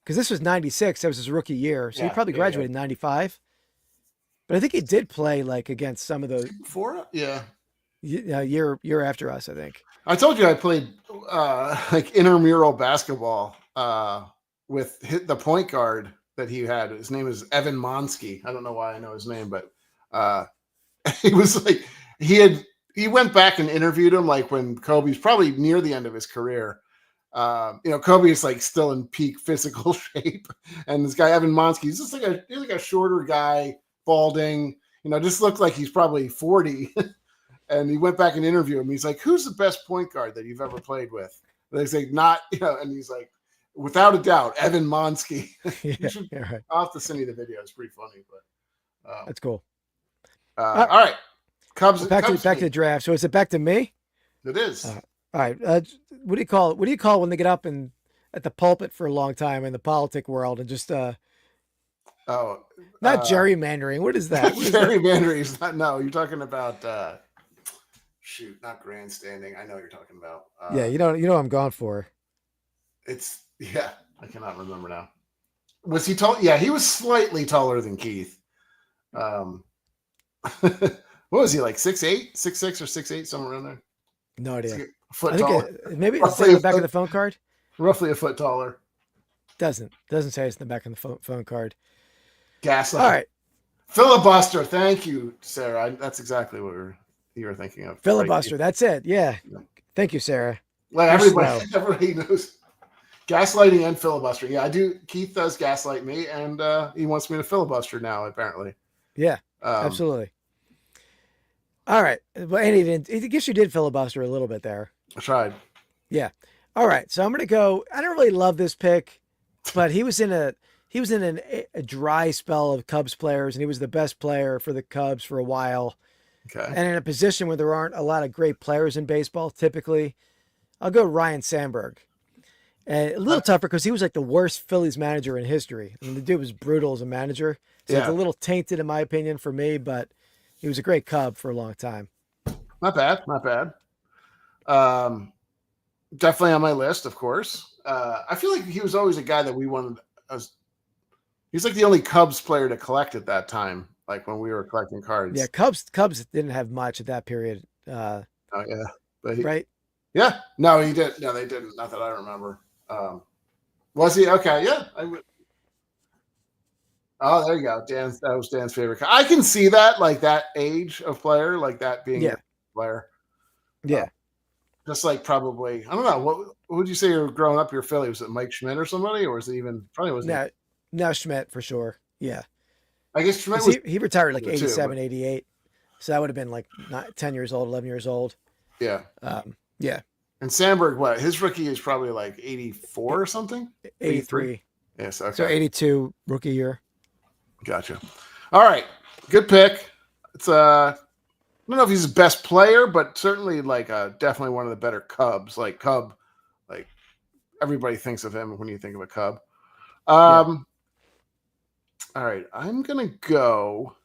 Because this was 96. That was his rookie year. So he probably graduated in 95. But I think he did play like against some of those. Year after us, I think. I told you I played like intramural basketball with the point guard that he had. His name is Evan Monsky. I don't know why I know his name, but he was like he went back and interviewed him like when Kobe's probably near the end of his career. Kobe is like still in peak physical shape, and this guy Evan Monsky, he's just like a shorter guy, balding. Just looked like he's probably 40. And he went back and interviewed him. He's like, "Who's the best point guard that you've ever played with?" And they say, "Not," and he's like, "Without a doubt, Evan Monsky." Right. I'll have to send you the video. It's pretty funny, but that's cool. All right, Cubs. Back to the draft. So is it back to me? It is. All right. What do you call it? What do you call when they get up and at the pulpit for a long time in the politic world and just not gerrymandering? What is that? Gerrymandering is not. No, you're talking about. Not grandstanding. I know what you're talking about. You know what I'm going for. I cannot remember now. Was he tall? Yeah, he was slightly taller than Keith. What was he, like 6'8", 6'6", or 6'8", somewhere around there? No idea. Like a foot taller. Maybe it's in the back of the phone card. Roughly a foot taller. Doesn't say it's in the back of the phone card. Gaslight. All right. Filibuster. Thank you, Sarah. That's exactly what you were thinking of. Filibuster. Right? That's it. Yeah. Thank you, Sarah. Well, everybody knows gaslighting and filibuster. Yeah, I do. Keith does gaslight me, and he wants me to filibuster now, apparently. Yeah, absolutely. All right. Well, Andy, I guess you did filibuster a little bit there. I tried. Yeah. All right, so I'm gonna go. I don't really love this pick, but he was in a dry spell of Cubs players, and he was the best player for the Cubs for a while. Okay. And in a position where there aren't a lot of great players in baseball, typically, I'll go Ryan Sandberg. And a little tougher because he was like the worst Phillies manager in history. I mean, the dude was brutal as a manager, so it's a little tainted in my opinion for me. But he was a great Cub for a long time. Not bad. Not bad. Definitely on my list, of course. I feel like he was always a guy that we wanted. He's like the only Cubs player to collect at that time, like when we were collecting cards. Yeah, Cubs didn't have much at that period. Oh yeah, but Right? Yeah, no, he did. No, they didn't. Not that I remember. Was he okay? Yeah, I would. Oh, there you go. Dan, that was Dan's favorite. I can see that, like that age of player, like that being a player. Yeah. Just like probably, I don't know. What would you say you were growing up your Philly? Was it Mike Schmidt or somebody? Or was it even, probably wasn't. No, Schmidt for sure. Yeah. I guess Schmidt was. He retired like 87, too, 88. So that would have been like 10 years old, 11 years old. Yeah. Yeah. And Sandberg, what? His rookie is probably like 84 or something? 83. Yes. Okay. So 82 rookie year. Gotcha. All right. Good pick. It's I don't know if he's the best player, but certainly like definitely one of the better Cubs. Like everybody thinks of him when you think of a Cub. All right. I'm gonna go.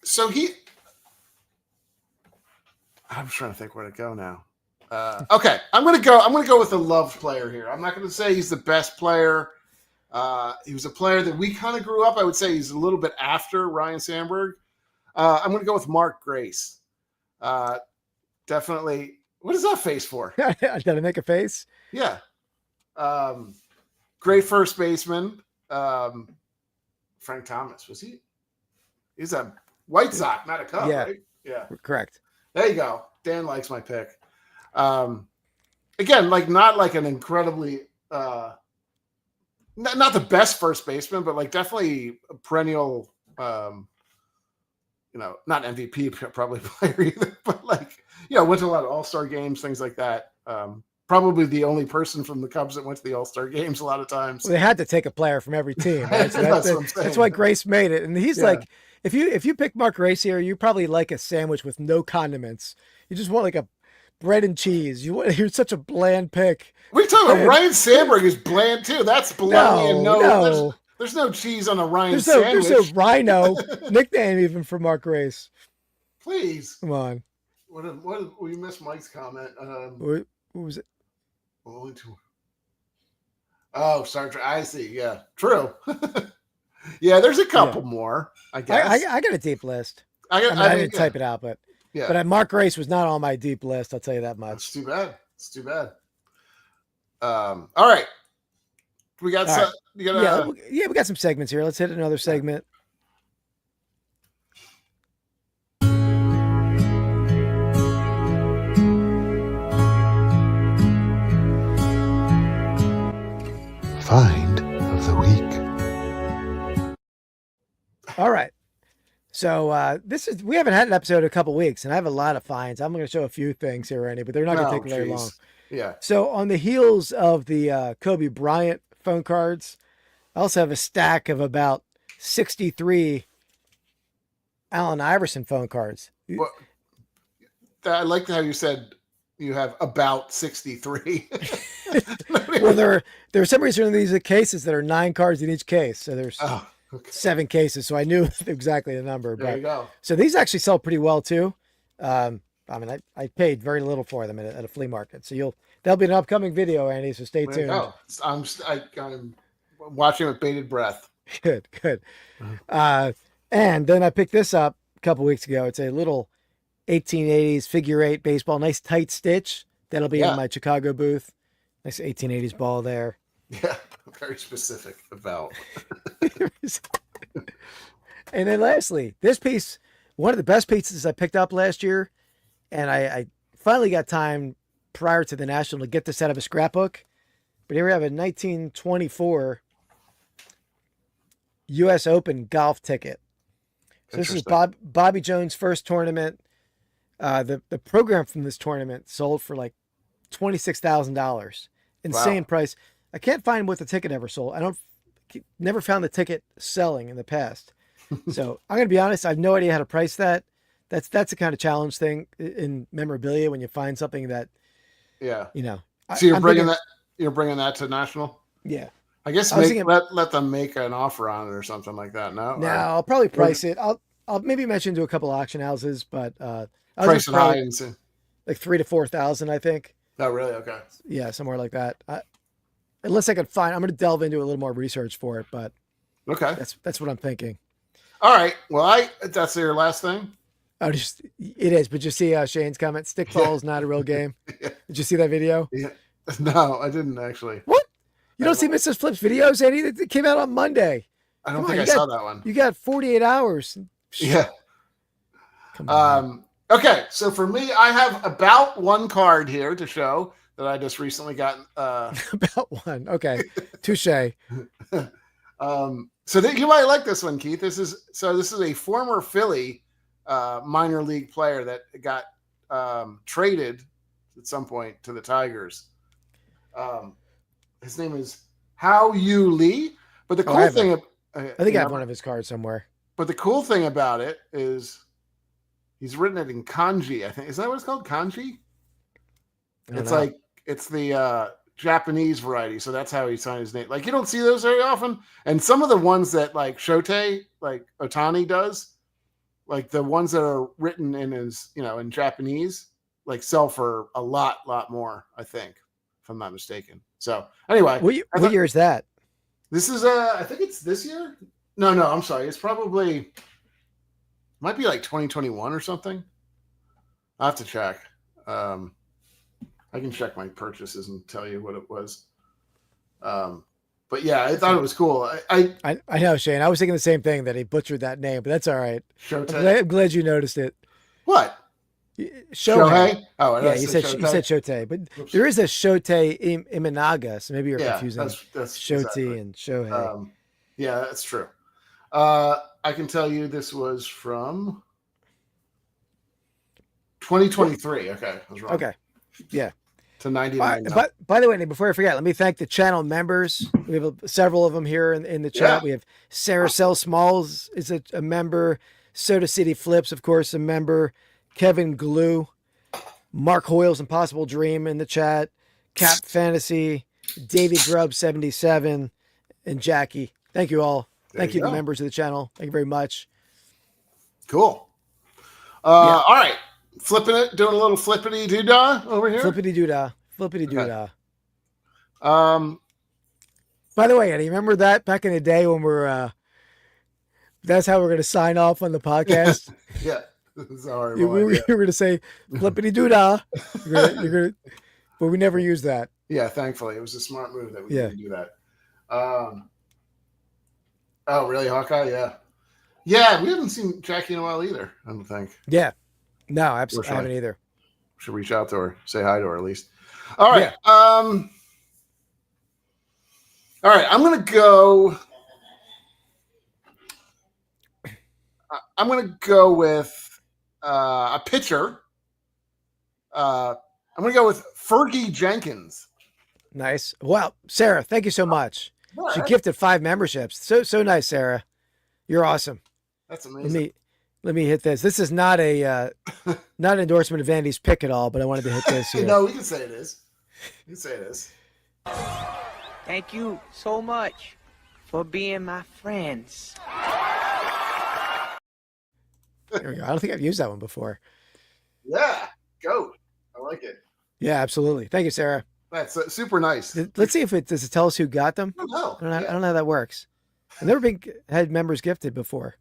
So I'm trying to think where to go now. Okay, I'm gonna go with a loved player here. I'm not gonna say he's the best player. He was a player that we kind of grew up. I would say he's a little bit after Ryan Sandberg. I'm gonna go with Mark Grace. Definitely. What is that face for? Did I make a face? Yeah. Great first baseman. Frank Thomas, was he? He's a White Sox, not a Cub, right? Yeah. Correct. There you go. Dan likes my pick. Again, like not like an incredibly not the best first baseman, but like definitely a perennial not MVP probably player either, but like, went to a lot of all-star games, things like that. Probably the only person from the Cubs that went to the all-star games a lot of times. Well, they had to take a player from every team. Right? So that's why Grace made it. And he's like, if you pick Mark Grace here, you probably like a sandwich with no condiments. You just want like a bread and cheese. You're such a bland pick. What are you talking about? Ryan Sandberg is bland too. That's bland. No. There's no cheese on a Ryan sandwich. There's a Rhino nickname even for Mark Grace. Please. Come on. What we missed Mike's comment. What was it? Oh, Star Trek. I see. Yeah. True. Yeah, there's a couple more, I guess. I got a deep list. I didn't type it out, but Mark Grace was not on my deep list. I'll tell you that much. It's too bad. All right. We got some. We got some segments here. Let's hit another segment. Find of the week. All right. So we haven't had an episode in a couple weeks, and I have a lot of finds. I'm going to show a few things here, Randy, but they're not going to take very long. Yeah. So on the heels of the Kobe Bryant phone cards, I also have a stack of about 63 Allen Iverson phone cards. Well, I like how you said you have about 63. Well, there are some reason these cases that are 9 cards in each case. So there's 7 cases. So I knew exactly the number. There you go. So these actually sell pretty well too. I I paid very little for them at a flea market. So there'll be an upcoming video, Andy. So stay tuned. I'm watching with bated breath. Good. And then I picked this up a couple weeks ago. It's a little 1880s figure 8 baseball, nice tight stitch. That'll be in my Chicago booth. Nice 1880s ball there. Yeah, very specific about. And then lastly, this piece, one of the best pieces I picked up last year, and I finally got time prior to the National to get this out of a scrapbook. But here we have a 1924 U.S. Open golf ticket. So this is Bobby Jones' first tournament. The program from this tournament sold for like $26,000. Insane price. I can't find what the ticket ever sold. Never found the ticket selling in the past. So I'm going to be honest. I have no idea how to price that. That's the kind of challenge thing in memorabilia when you find something that, So you're bringing that to national. Yeah. I guess let them make an offer on it or something like that. No, I'll probably price it. I'll maybe mention to a couple auction houses, but price it high and see. Like 3,000 to 4,000, I think. Oh, really? Okay. Yeah, somewhere like that. Unless I could find, I'm going to delve into a little more research for it, but okay, that's what I'm thinking. All right. Well, that's your last thing. Oh, it is. But you see Shane's comment: stickball is not a real game. Yeah. Did you see that video? Yeah. No, I didn't actually. What? You don't see Mrs. Flip's videos, Eddie? It came out on Monday. I don't think I saw that one. You got 48 hours. Yeah. Come on. Okay, so for me, I have about one card here to show that I just recently got. About one. Okay. Touche. So you might like this one, Keith. This is a former Philly minor league player that got traded at some point to the Tigers. His name is How Yu Lee. But the cool thing, I think I have one of his cards somewhere. But the cool thing about it is he's written it in kanji. I think, is that what it's called? Kanji? It's the Japanese variety. So that's how he signed his name. Like, you don't see those very often. And some of the ones that like Shohei, like Otani does, like the ones that are written in his, in Japanese, like sell for a lot more, I think, if I'm not mistaken. So anyway, what year is that? This is I think it's this year. No, I'm sorry. It's probably might be like 2021 or something. I'll have to check. I can check my purchases and tell you what it was. But yeah, I thought it was cool. I know, Shane. I was thinking the same thing, that he butchered that name, but that's all right. I'm glad you noticed it. What? Shohei? Oh, yeah, you said Shohei, but there is a Shohei Imanaga, so maybe you're confusing that's Shohei exactly. and Shohei. Yeah, that's true. I can tell you this was from 2023. Okay, I was wrong. Okay, yeah. To 99. But by the way, before I forget, let me thank the channel members. We have several of them here in the chat. Yeah. We have Sarah Sell Smalls is a member. Soda City Flips, of course, a member. Kevin Glue, Mark Hoyle's Impossible Dream in the chat, Cap Fantasy, Davey Grubb 77, and Jackie. Thank you all. Thank you to the members of the channel. Thank you very much. Cool. All right. Flipping it, doing a little flippity doodah over here. Flippity doodah. Okay. By the way, Eddie, remember that back in the day when that's how we're going to sign off on the podcast? Yeah. Sorry, we were going to say flippity doodah. But we never used that. Yeah, thankfully. It was a smart move that we didn't do that. Oh, really, Hawkeye? Yeah. Yeah, we haven't seen Jackie in a while either, I don't think. Yeah. No, absolutely. I haven't either. Should reach out to her, say hi to her at least. All right. Yeah. All right, I'm going to go. I'm going to go with a pitcher. I'm going to go with Fergie Jenkins. Nice. Well, Sarah, thank you so much. All She right. gifted 5 memberships. So nice, Sarah. You're awesome. That's amazing. Let me hit this. This is not an endorsement of Andy's pick at all, but I wanted to hit this here. No, we can say it is. We can say it is. Thank you so much for being my friends. There we go. I don't think I've used that one before. Yeah, go. I like it. Yeah, absolutely. Thank you, Sarah. That's super nice. Let's see if does it tell us who got them? I don't know. I don't know how that works. I've never had members gifted before.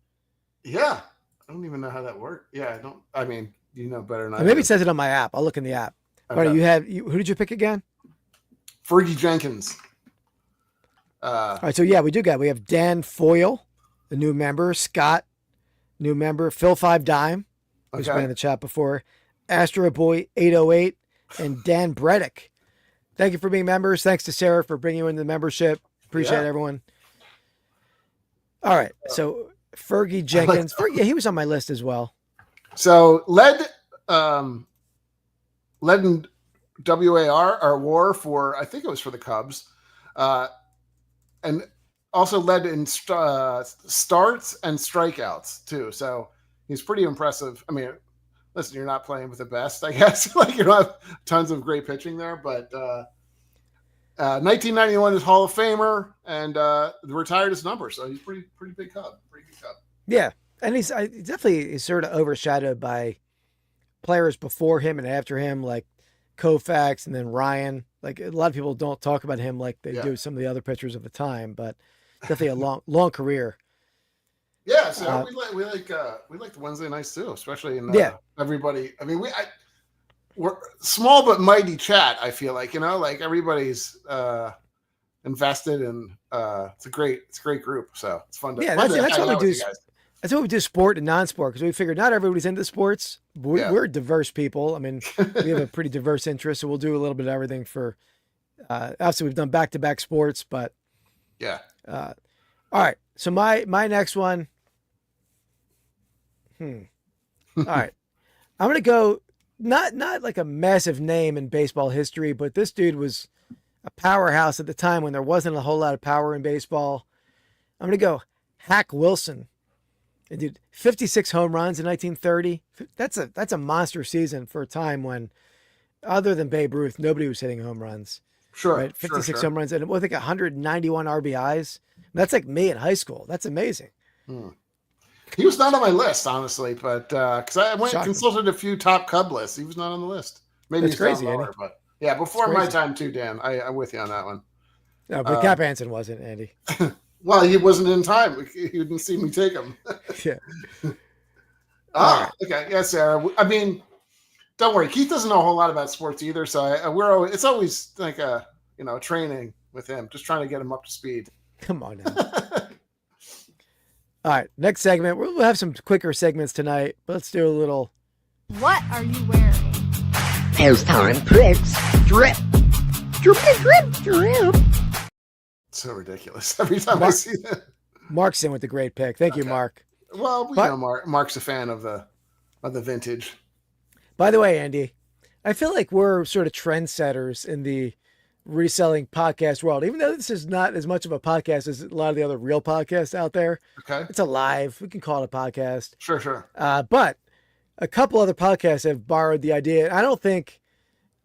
Yeah. I don't even know how that works. Yeah, I don't. I mean, you know better than I do. Maybe it says it on my app. I'll look in the app. Okay. All right, who did you pick again? Fergie Jenkins. All right, so yeah, we have Dan Foyle, the new member, Scott, new member, Phil 5 Dime, who's been in the chat before, Astro Boy 808, and Dan Bredick. Thank you for being members. Thanks to Sarah for bringing you into the membership. Appreciate everyone. All right, so Fergie Jenkins. He was on my list as well. So led led in WAR or WAR for, I think it was for the Cubs, and also led in starts and strikeouts too. So he's pretty impressive. I mean, listen, you're not playing with the best, I guess. Like, you don't have tons of great pitching there, but 1991 is Hall of Famer and retired his number. So he's pretty big Cub, pretty good Cub. Yeah, and he's definitely sort of overshadowed by players before him and after him, like Koufax and then Ryan. Like, a lot of people don't talk about him like they do some of the other pitchers of the time, but definitely a long career. Yeah, so we like the Wednesday nights too, especially in everybody. I mean, we're small but mighty chat. I feel like, like everybody's invested, and it's a great group. So it's fun to that's what we do. That's what we do, sport and non-sport, because we figured not everybody's into sports. We're diverse people. I mean, we have a pretty diverse interest, so we'll do a little bit of everything. For obviously we've done back-to-back sports, but all right. So my next one. All right. I'm going to go not like a massive name in baseball history, but this dude was a powerhouse at the time when there wasn't a whole lot of power in baseball. I'm going to go Hack Wilson. He did 56 home runs in 1930. That's a monster season for a time when, other than Babe Ruth, nobody was hitting home runs. Sure. Right? 56 home runs and I think 191 RBIs. That's like me in high school. That's amazing. He was not on my list, honestly, but because I went and consulted a few top Cub lists. He was not on the list. Maybe it's crazy, lower, but yeah, before my time too, Dan. I'm with you on that one. No, but Cap Anson wasn't, Andy. Well, he wasn't in time. You didn't see me take him. Yeah. Okay. Yeah, Sarah. I mean, don't worry. Keith doesn't know a whole lot about sports either, so it's always like a training with him, just trying to get him up to speed. Come on now. All right, next segment. We'll have some quicker segments tonight, but let's do a little. What are you wearing? Pastime Picks. Drip. Drip, drip, drip. So ridiculous every time I see that. Mark's in with the great pick. Thank you, Mark. Well, we know Mark's a fan of the vintage. By the way, Andy, I feel like we're sort of trendsetters in the reselling podcast world, even though this is not as much of a podcast as a lot of the other real podcasts out there. Okay. It's a live. We can call it a podcast. Sure. But a couple other podcasts have borrowed the idea. I don't think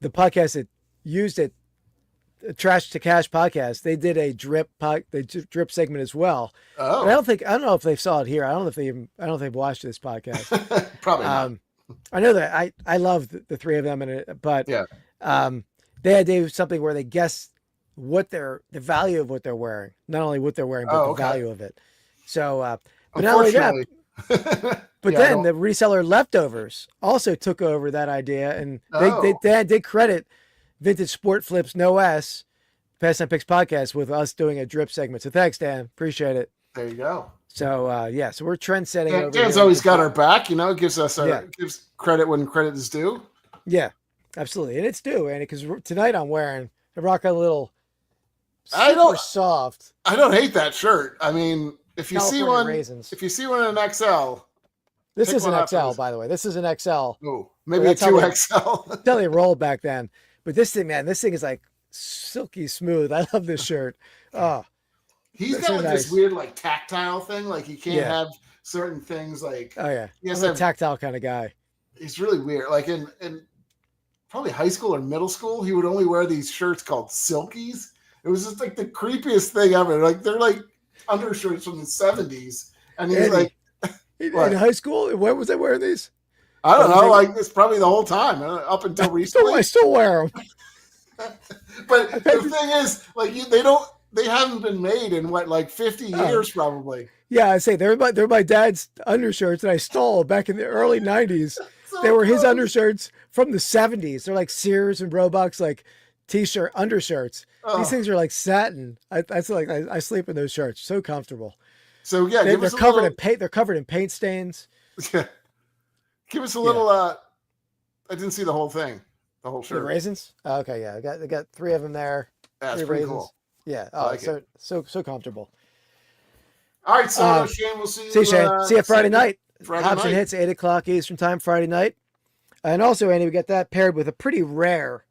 the podcast that used it, Trash to Cash podcast, they did a drip segment as well. Oh. But I don't know if they saw it here. I don't know if they've watched this podcast. Probably not. I know that I love the three of them but they had to do something where they guess the value of what they're wearing, not only what they're wearing, but the value of it. So, but not only that, but then the reseller Leftovers also took over that idea, and they did credit Vintage Sport Flips No S, Pastime Picks Podcast, with us doing a drip segment. So thanks, Dan. Appreciate it. There you go. So so we're trend setting. Dan's always got our back, gives us gives credit when credit is due. Yeah. Absolutely, and it's due, Andy, because tonight I'm rocking a little super soft. I don't hate that shirt. I mean, if you see one in XL, this is an XL, by the way. This is an XL. Oh, maybe a 2XL. Tell you rolled back then, but this thing is like silky smooth. I love this shirt. Oh, he's got this weird like tactile thing. Like he can't have certain things. Like he's a tactile kind of guy. He's really weird. Like in probably high school or middle school, he would only wear these shirts called silkies. It was just like the creepiest thing ever. Like they're like undershirts from the 70s. And he's like in high school, when was I wearing these? I don't know. Like it's probably the whole time up until recently. I still wear them. But the thing is, like they haven't been made in like 50 years probably. Yeah, I say they're my dad's undershirts that I stole back in the early 90s. They were his undershirts from the 70s. They're like Sears and Roebuck's like t-shirt undershirts. These things are like satin. I sleep in those shirts. So comfortable. So yeah, they're covered in paint. They're covered in paint stains. Yeah. Give us a little. I didn't see the whole thing. The whole shirt. The raisins. Okay, yeah. I got three of them there. That's pretty cool. Yeah. So comfortable. All right, so Shane, we'll see you. See you, Shane. See you Friday night. Friday Hobson night. hits 8:00 Eastern time Friday night. And also, Andy, we got that paired with a pretty rare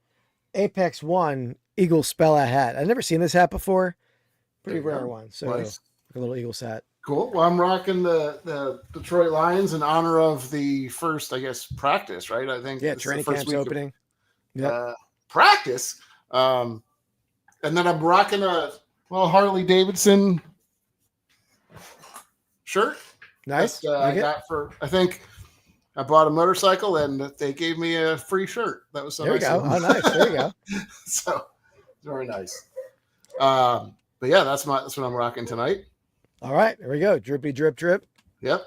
Apex One Eagle Spella hat. I've never seen this hat before. Pretty rare one. So Nice. like a little Eagles hat. Cool. Well, I'm rocking the Detroit Lions in honor of the first, I guess, practice, right? I think. Yeah, it's the training first camp's week of, opening. Yep. Practice. And then I'm rocking a Harley Davidson shirt. Nice. That, I got for, I think I bought a motorcycle and they gave me a free shirt. That was so There you nice. go. Oh, nice. There you go. So very nice. But yeah, that's what I'm rocking tonight. All right. There we go. Drippy, drip, drip. Yep.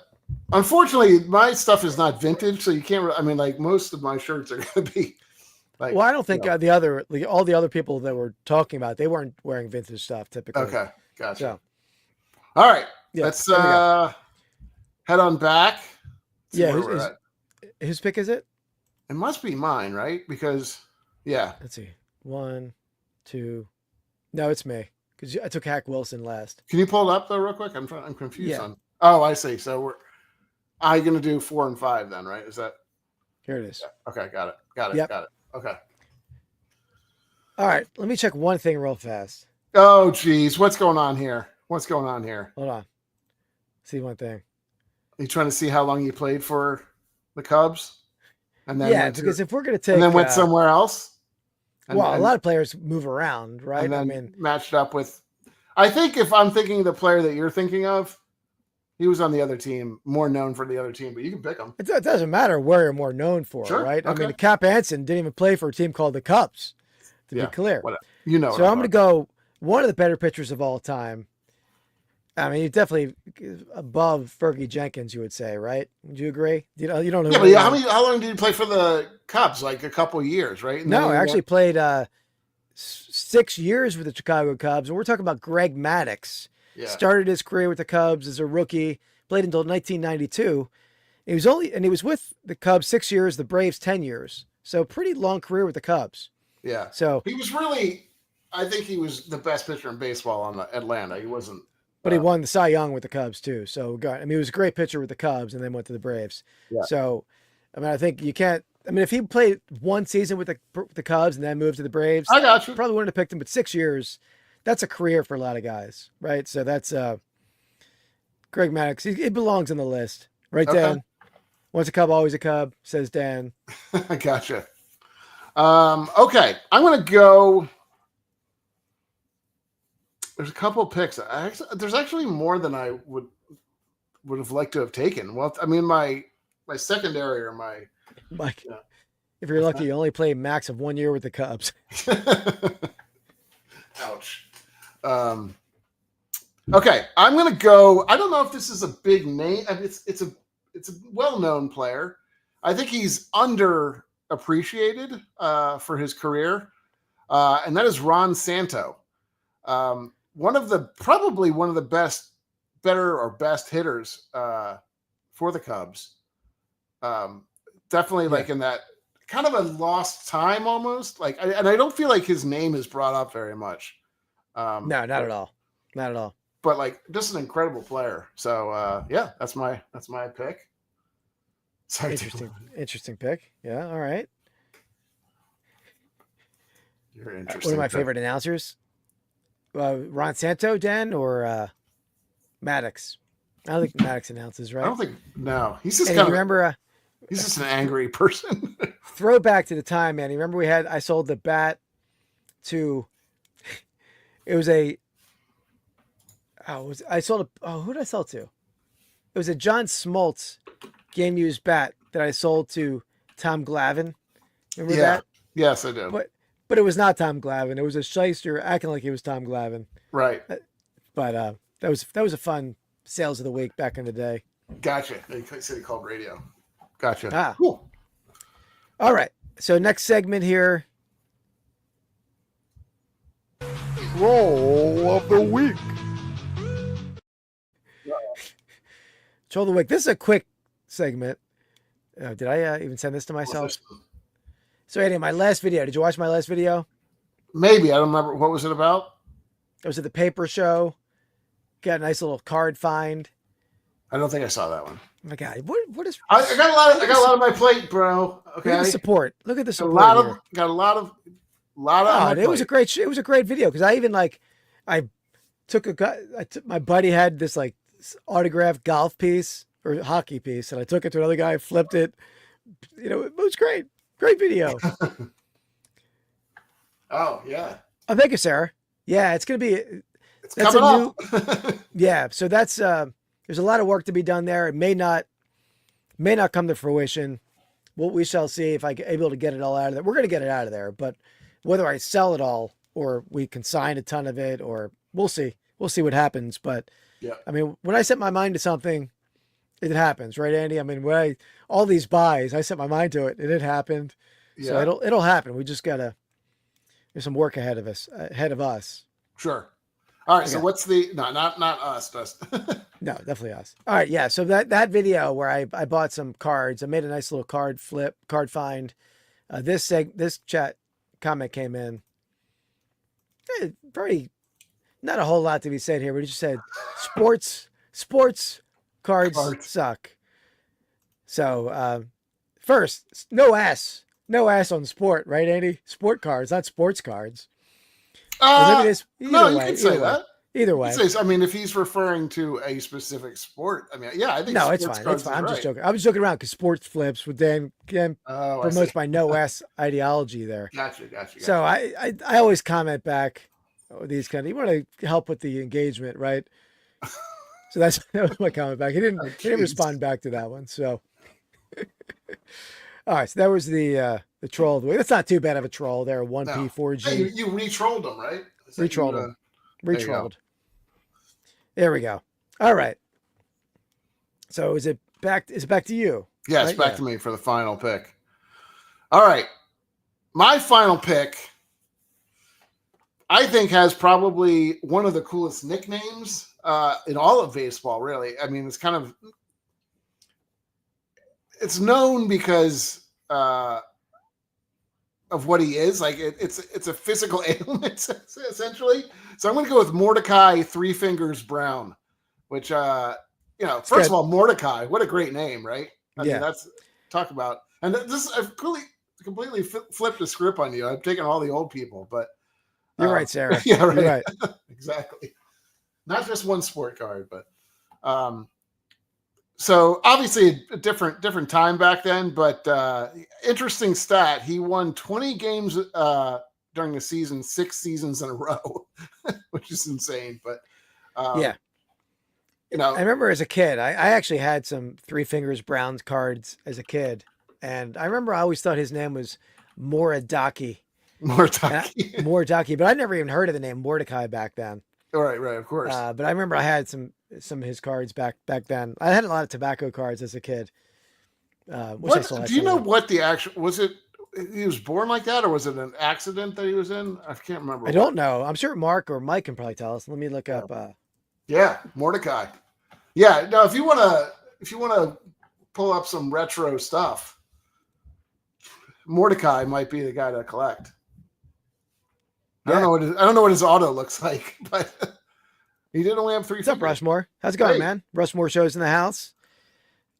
Unfortunately, my stuff is not vintage, so you can't. I mean, like most of my shirts are going to be. Like, Well, I don't think all the other people that we're talking about, they weren't wearing vintage stuff typically. Okay, gotcha. So, all right, yeah, let's there we go. head on back. See Yeah, where we're at. whose pick is it? It must be mine, right? Because yeah, Let's see. 1, 2. No, it's me because I took Hack Wilson last. can you pull it up though, real quick? I'm confused Yeah. on. Oh, I see. So I'm going to do 4 and 5 then, right? Is that Here it is. okay? Got it. Yep. Got it. Okay. All right. Let me check one thing real fast. Oh, geez, what's going on here? Hold on. See one thing. Are you trying to see how long you played for the Cubs? And then Yeah, because if we're going to take. and then went somewhere else. A lot of players move around, right? And then matched up with. I think if I'm thinking of the player that you're thinking of, he was on the other team, more known for the other team, but you can pick him. It doesn't matter where you're more known for, Sure, right? okay. I mean, Cap Anson didn't even play for a team called the Cubs, to be clear. Whatever. You know. So I'm going to go one of the better pitchers of all time. I mean, he's definitely above Fergie Jenkins, you would say, right? Would you agree? You don't know. Yeah, but how long did you play for the Cubs? Like a couple of years, right? And No, then I actually played 6 years with the Chicago Cubs, and we're talking about Greg Maddux. Yeah. Started his career with the Cubs as a rookie, played until 1992. He was with the Cubs 6 years, the Braves 10 years. So pretty long career with the Cubs. Yeah. So he was really, I think he was the best pitcher in baseball on Atlanta. He wasn't. But he won the Cy Young with the Cubs too. So he was a great pitcher with the Cubs and then went to the Braves. Yeah. So, I mean, I think you can't. I mean, if he played one season with the Cubs and then moved to the Braves, I got you. Probably wouldn't have picked him. But 6 years, that's a career for a lot of guys, right? So that's Greg Maddux. He belongs on the list, right, Okay. Dan? Once a Cub, always a Cub, says Dan. I gotcha. Okay, I'm going to go. There's a couple of picks. There's actually more than I would have liked to have taken. Well, I mean, my secondary or my Mike, Yeah. if you're lucky, you only play max of 1 year with the Cubs. ouch. Okay, I'm gonna go. I don't know if this is a big name. I mean, it's a well-known player. I think he's underappreciated for his career, and that is Ron Santo. Probably one of the best hitters for the Cubs. Definitely like in that kind of a lost time almost. And I don't feel like his name is brought up very much. No, not at all. Not at all. But like just an incredible player. So yeah, that's my pick. Sorry, Interesting pick. Yeah. All right. You're interesting. One of my pick. favorite announcers, Ron Santo, Dan, or Maddox. I don't think Maddox announces, right? I don't think no. He's just And kind you of remember he's just an angry person. throwback to the time, man. You remember I sold the bat to. It was who did I sell to? It was a John Smoltz game used bat that I sold to Tom Glavine. Remember that? Yes, I do. But it was not Tom Glavine. It was a shyster acting like he was Tom Glavine. Right. But that was a fun sales of the week back in the day. Gotcha. He said he called radio. Gotcha. Ah. Cool. All right. So next segment here. Troll of the week. Troll of the week. This is a quick segment. Did I even send this to myself? So Andy, my last video. Did you watch my last video? Maybe. I don't remember. What was it about? It was at the paper show. Got a nice little card find. I don't think I saw that one. Oh my God, what is? I got a lot on my plate, bro. Okay. Look at the support. Look at the support. Got a lot of. It was a great video because I even I took my buddy had this like autographed golf piece or hockey piece, and I took it to another guy, flipped it. It was great video. Oh yeah. Oh, thank you, Sarah. Yeah, it's gonna be. It's coming up. Yeah, so that's there's a lot of work to be done there. It may not come to fruition. We shall see if I'm able to get it all out of there. We're gonna get it out of there, but whether I sell it all or we consign a ton of it, or we'll see. We'll see what happens. But yeah, I mean, when I set my mind to something, it happens, right, Andy? I mean, all these buys, I set my mind to it, and it happened. Yeah. So it'll happen. We just gotta. There's some work ahead of us. Sure. All right. Okay. So what's not us. No, definitely us. All right. Yeah. So that video where I bought some cards, I made a nice little card find. This chat comment came in. Pretty, not a whole lot to be said here, but he just said sports cards suck. So first, no ass on sport, right, Andy? Sport cards, not sports cards. No, you can say that. Either way. I mean, if he's referring to a specific sport, I mean, yeah, I think no, it's fine. It's fine. I'm just joking. I was joking around because sports flips would then promotes my no ass ideology there. Gotcha. So I always comment back these kind of. You want to help with the engagement, right? So that was my comment back. He didn't respond back to that one. So. All right, so that was the troll of the week. That's not too bad of a troll there. 1P4G. Hey, you re-trolled them, right? Re-trolled them. Re-trolled. There we go. All right. So is it back to you? Yeah, it's back to me for the final pick. All right. My final pick, I think, has probably one of the coolest nicknames in all of baseball, really. I mean, it's known because of what he is. Like it's a physical ailment, essentially. So I'm going to go with Mordecai Three Fingers Brown, which first of all, Mordecai, what a great name, right? I mean, that's talk about. And I've completely flipped the script on you. I've taken all the old people, but you're right, Sarah. Yeah, right. You're right. Exactly. Not just one sport card, but so obviously a different time back then, but interesting stat. He won 20 games during the season, 6 seasons in a row, which is insane. But yeah, I remember as a kid, I actually had some Three Fingers Browns cards as a kid. And I remember I always thought his name was Moridaki. Moridaki, but I never even heard of the name Mordecai back then. Right, of course. But I remember I had some of his cards back then. I had a lot of tobacco cards as a kid. Do you know what the actual was? It he was born like that, or was it an accident that he was in? I can't remember. I don't know. I'm sure Mark or Mike can probably tell us. Let me look up. Yeah, Mordecai. Yeah, no. If you wanna pull up some retro stuff, Mordecai might be the guy to collect. Yeah. I don't know what his auto looks like, but he did only have 3. What's up, Rushmore? How's it going, man? Rushmore shows in the house.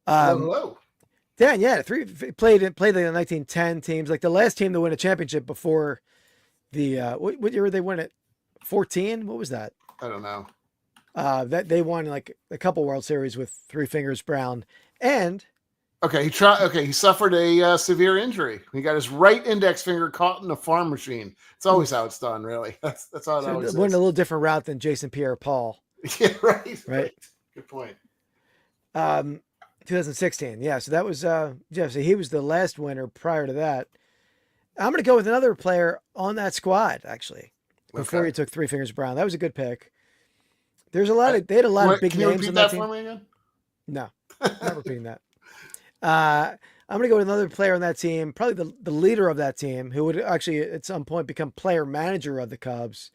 Hello. Dan, played the 1910 teams, like the last team to win a championship before the what year did they win it? 14? What was that? I don't know. That they won like a couple World Series with Three Fingers Brown, and he suffered a severe injury. He got his right index finger caught in a farm machine. It's always how it's done, really. That's how it always is. Went a little different route than Jason Pierre-Paul. Yeah, right. Good point. 2016. Yeah, so that was Jeff. So he was the last winner. Prior to that, I'm going to go with another player on that squad. Actually, before he took Three Fingers Brown, that was a good pick. There's a lot of they had a lot of big names on that team. For me again? No, not repeating that. I'm going to go with another player on that team, probably the leader of that team, who would actually at some point become player manager of the Cubs.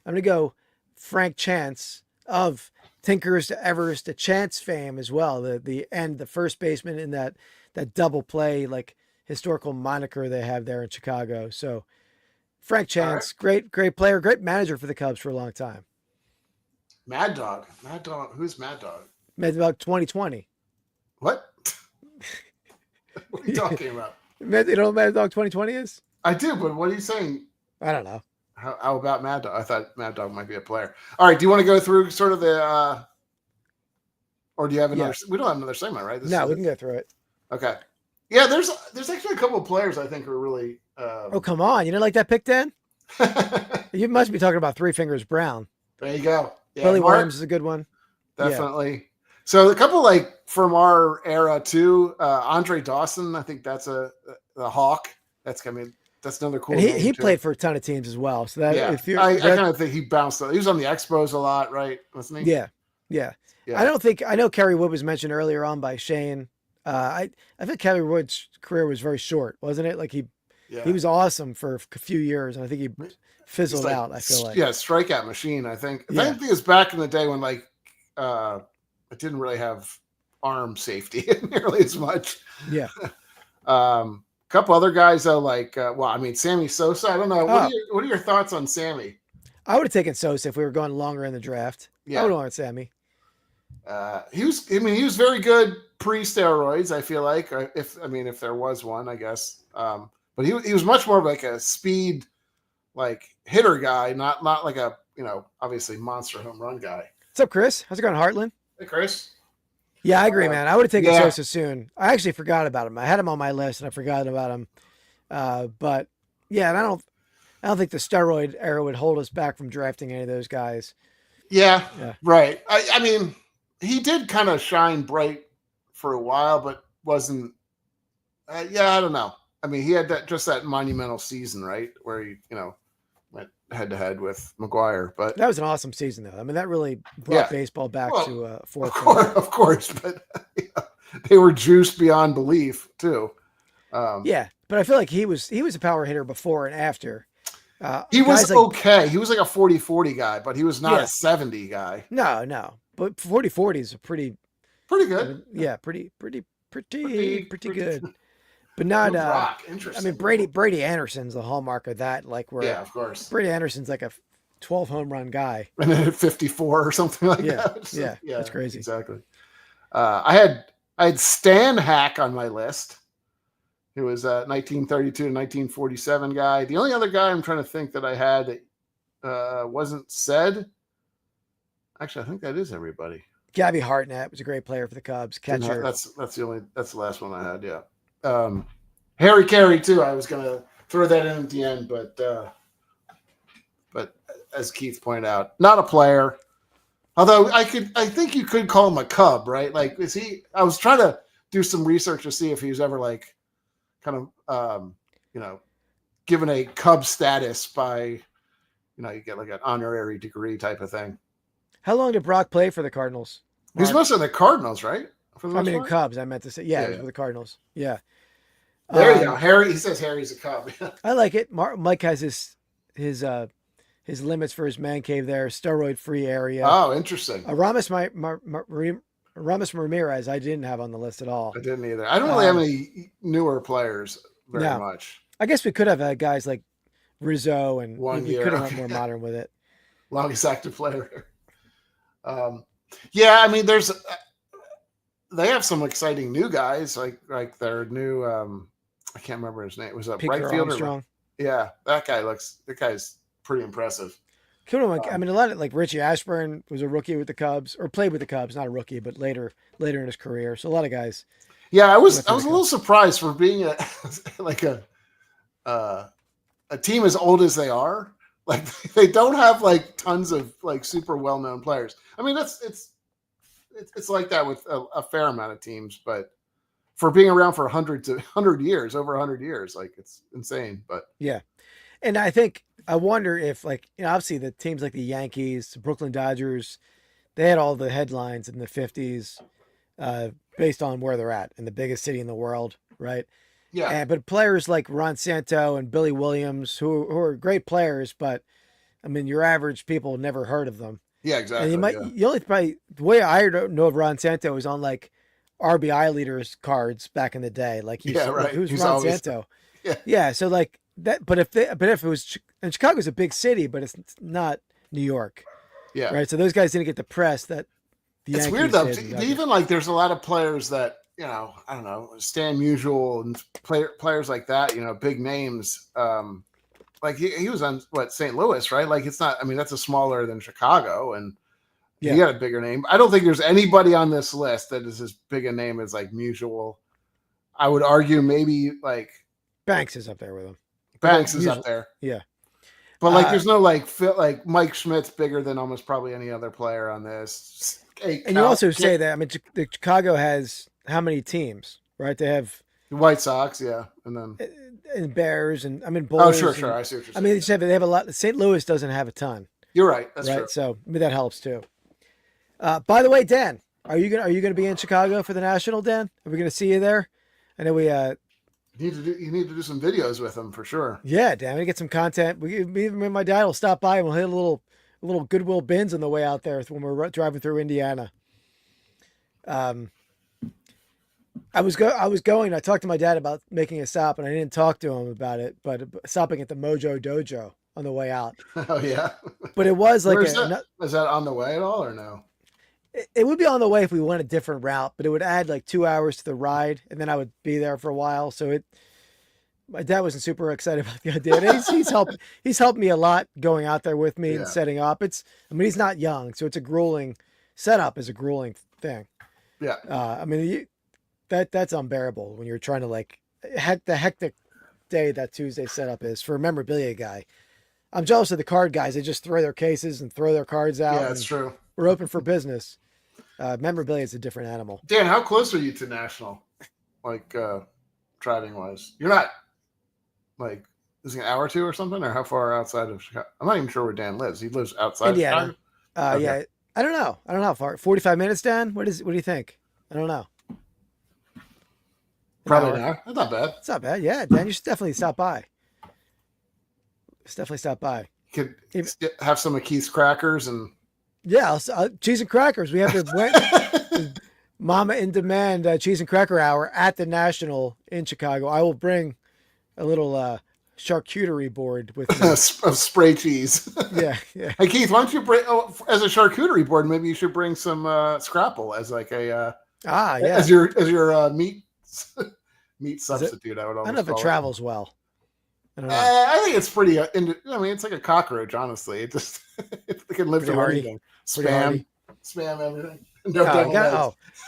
I'm going to go Frank Chance of Tinkers to Evers to Chance fame as well. The first baseman in that double play, like historical moniker they have there in Chicago. So Frank Chance, great player, great manager for the Cubs for a long time. Mad Dog. Who's Mad Dog? Mad Dog 2020. What? What are you talking about? You know what Mad Dog 2020 is? I do, but what are you saying? I don't know. How about Mad Dog? I thought Mad Dog might be a player. All right, do you want to go through sort of the or do you have another? Yeah. We don't have another segment, right? No, we can go through it. Okay. Yeah, there's actually a couple of players I think are really. Oh, come on! You didn't like that pick, Dan? You must be talking about Three Fingers Brown. There you go. Yeah, Billy Williams is a good one. Definitely. Yeah. So a couple like from our era too. Andre Dawson, I think that's the Hawk. That's another cool. And he played for a ton of teams as well. So that I kind of think he bounced. He was on the Expos a lot, right? Wasn't he? Yeah. I know Kerry Wood was mentioned earlier on by Shane. I think Kerry Wood's career was very short, wasn't it? Like he was awesome for a few years, and I think he fizzled out. I feel like strikeout machine. I think it was back in the day when like it didn't really have arm safety nearly as much. Yeah. Couple other guys though, like Sammy Sosa. I don't know. What are your thoughts on Sammy? I would have taken Sosa if we were going longer in the draft. I would have wanted Sammy. He was very good pre-steroids. I feel like if there was one, I guess. But he was much more of like a speed, like hitter guy, not like a obviously monster home run guy. What's up, Chris? How's it going, Heartland? Hey, Chris. Yeah, I agree, man. I would have taken Sosa soon. I actually forgot about him. I had him on my list and I forgot about him. But yeah, and I don't think the steroid era would hold us back from drafting any of those guys. Yeah. Right. I mean, he did kind of shine bright for a while, but wasn't. I don't know. I mean, he had that monumental season, right, where he went head to head with McGuire. But that was an awesome season, though. I mean, that really brought baseball back to fourth. Of course, but they were juiced beyond belief too. But I feel like he was a power hitter before and after. He was okay. He was like a 40-40 guy, but he was not a 70 guy. No. But 40-40 is a pretty good. Pretty good. But not. Interesting. I mean, Brady Anderson's the hallmark of that. Like of course. Brady Anderson's like a 12 home run guy, and then at 54 or something like that. So, that's crazy. Exactly. I had Stan Hack on my list. He was a 1932 to 1947 guy. The only other guy I'm trying to think that I had that wasn't said. Actually, I think that is everybody. Gabby Hartnett was a great player for the Cubs. Catcher. That's the last one I had. Yeah. Harry Carey too. I was gonna throw that in at the end, but as Keith pointed out, not a player. Although I think you could call him a Cub, right? Like, is he? I was trying to do some research to see if he was ever like, kind of, given a Cub status by, you get like an honorary degree type of thing. How long did Brock play for the Cardinals? He's mostly in the Cardinals, right? In Cubs. I meant to say, for the Cardinals. Yeah. There you go. Harry. He says Harry's a Cub. I like it. Mike has his limits for his man cave there. Steroid free area. Oh, interesting. Ramos Ramirez, I didn't have on the list at all. I didn't either. I don't really have any newer players very much. I guess we could have guys like Rizzo, and we could have went more modern with it. Longest active player. I mean, they have some exciting new guys, like their new. I can't remember his name. It was a right fielder. Armstrong. Yeah, that guy's pretty impressive. I mean, a lot of like Richie Ashburn was a rookie with the Cubs, or played with the Cubs, not a rookie, but later in his career. So a lot of guys. Yeah, I was a little surprised for being a team as old as they are. Like, they don't have like tons of like super well known players. I mean, it's like that with a fair amount of teams, but for being around for 100 years, over 100 years, like, it's insane. But yeah, and I wonder if, like, obviously the teams like the Yankees, the Brooklyn Dodgers, they had all the headlines in the 50s based on where they're at in the biggest city in the world, right? Yeah. But players like Ron Santo and Billy Williams, who are great players, but I mean, your average people never heard of them. Yeah, exactly. And you only probably, the way I know of Ron Santo was on like RBI leaders cards back in the day. Like, who's Ron Santo? Yeah. So like that, but if it was, and Chicago's a big city, but it's not New York. Yeah. Right. So those guys didn't get the press that It's Yankees weird though. did. Even like there's a lot of players that, I don't know, Stan Musial and players like that, big names. Like he was on St. Louis, right? Like it's not. I mean, that's a smaller than Chicago, and he had a bigger name. I don't think there's anybody on this list that is as big a name as like Musial. I would argue maybe like Banks is up there with him. Banks is up there. Yeah. But like, there's no like Mike Schmidt's bigger than almost probably any other player on this. And you also say that, I mean, Chicago has how many teams, right? They have the White Sox, yeah, and then and Bears, and I mean, Bulls. Oh, sure. I see what you're saying. I mean, they have a lot. St. Louis doesn't have a ton. You're right. That's right. True. So maybe that helps too. By the way, Dan, are you gonna be in Chicago for the National? Dan, are we gonna see you there? I know we. You need to do some videos with them for sure. Yeah, Dan, we get some content. Me and my dad will stop by and we'll hit a little Goodwill bins on the way out there when we're driving through Indiana. I was going. I talked to my dad about making a stop, and I didn't talk to him about it. But stopping at the Mojo Dojo on the way out. Oh yeah. But it was like is that on the way at all or no? It would be on the way if we went a different route, but it would add like 2 hours to the ride, and then I would be there for a while. So my dad wasn't super excited about the idea. And he's helped me a lot going out there with me and setting up. He's not young, so it's a grueling setup is a grueling thing. Yeah. I mean, that's unbearable when you're trying to like the hectic day that Tuesday setup is for a memorabilia guy. I'm jealous of the card guys. They just throw their cases and throw their cards out. Yeah, that's true. We're open for business. Memorabilia is a different animal. Dan, how close are you to National? Like driving wise? You're not like, is it an hour or two or something? Or how far outside of Chicago? I'm not even sure where Dan lives. He lives outside Indiana. of Chicago? Okay. Yeah. I don't know how far. 45 minutes, Dan? What do you think? I don't know. Probably not. That's not bad. It's not bad. Yeah, Dan, you should definitely stop by. You could have some of Keith's crackers and yeah, cheese and crackers. We have the Mama in Demand cheese and cracker hour at the National in Chicago. I will bring a little charcuterie board with me. of spray cheese. Yeah. Hey Keith, why don't you bring as a charcuterie board? Maybe you should bring some scrapple as like a as your meat substitute. I don't know if it travels well. I don't know. I think it's pretty. It's like a cockroach. Honestly, it just it can live through anything. Spam everything.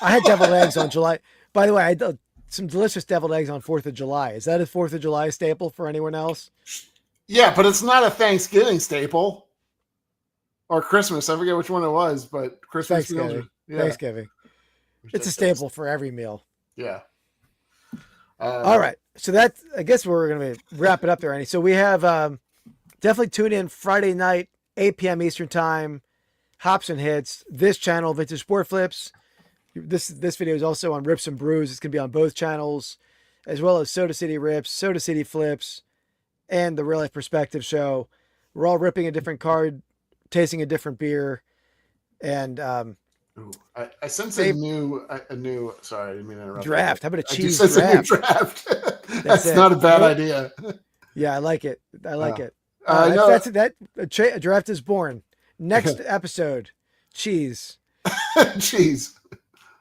I had deviled eggs on July. By the way, I had some delicious deviled eggs on 4th of July. Is that a 4th of July staple for anyone else? Yeah, but it's not a Thanksgiving staple or Christmas. I forget which one it was, but Christmas. Thanksgiving. It's a staple for every meal. Yeah. All right. So I guess we're going to wrap it up there, Annie. So we have definitely tune in Friday night, 8 p.m. Eastern time, Hops and Hits, this channel, Vintage Sport Flips. This video is also on Rips and Brews. It's going to be on both channels, as well as Soda City Rips, Soda City Flips, and the Real Life Perspective Show. We're all ripping a different card, tasting a different beer, and I sense a new. Sorry, I didn't mean to interrupt. Draft. How about a cheese draft? draft? A new draft. That's not a bad idea. Yeah, I like it. It. No. A draft is born. Next episode, cheese. Cheese.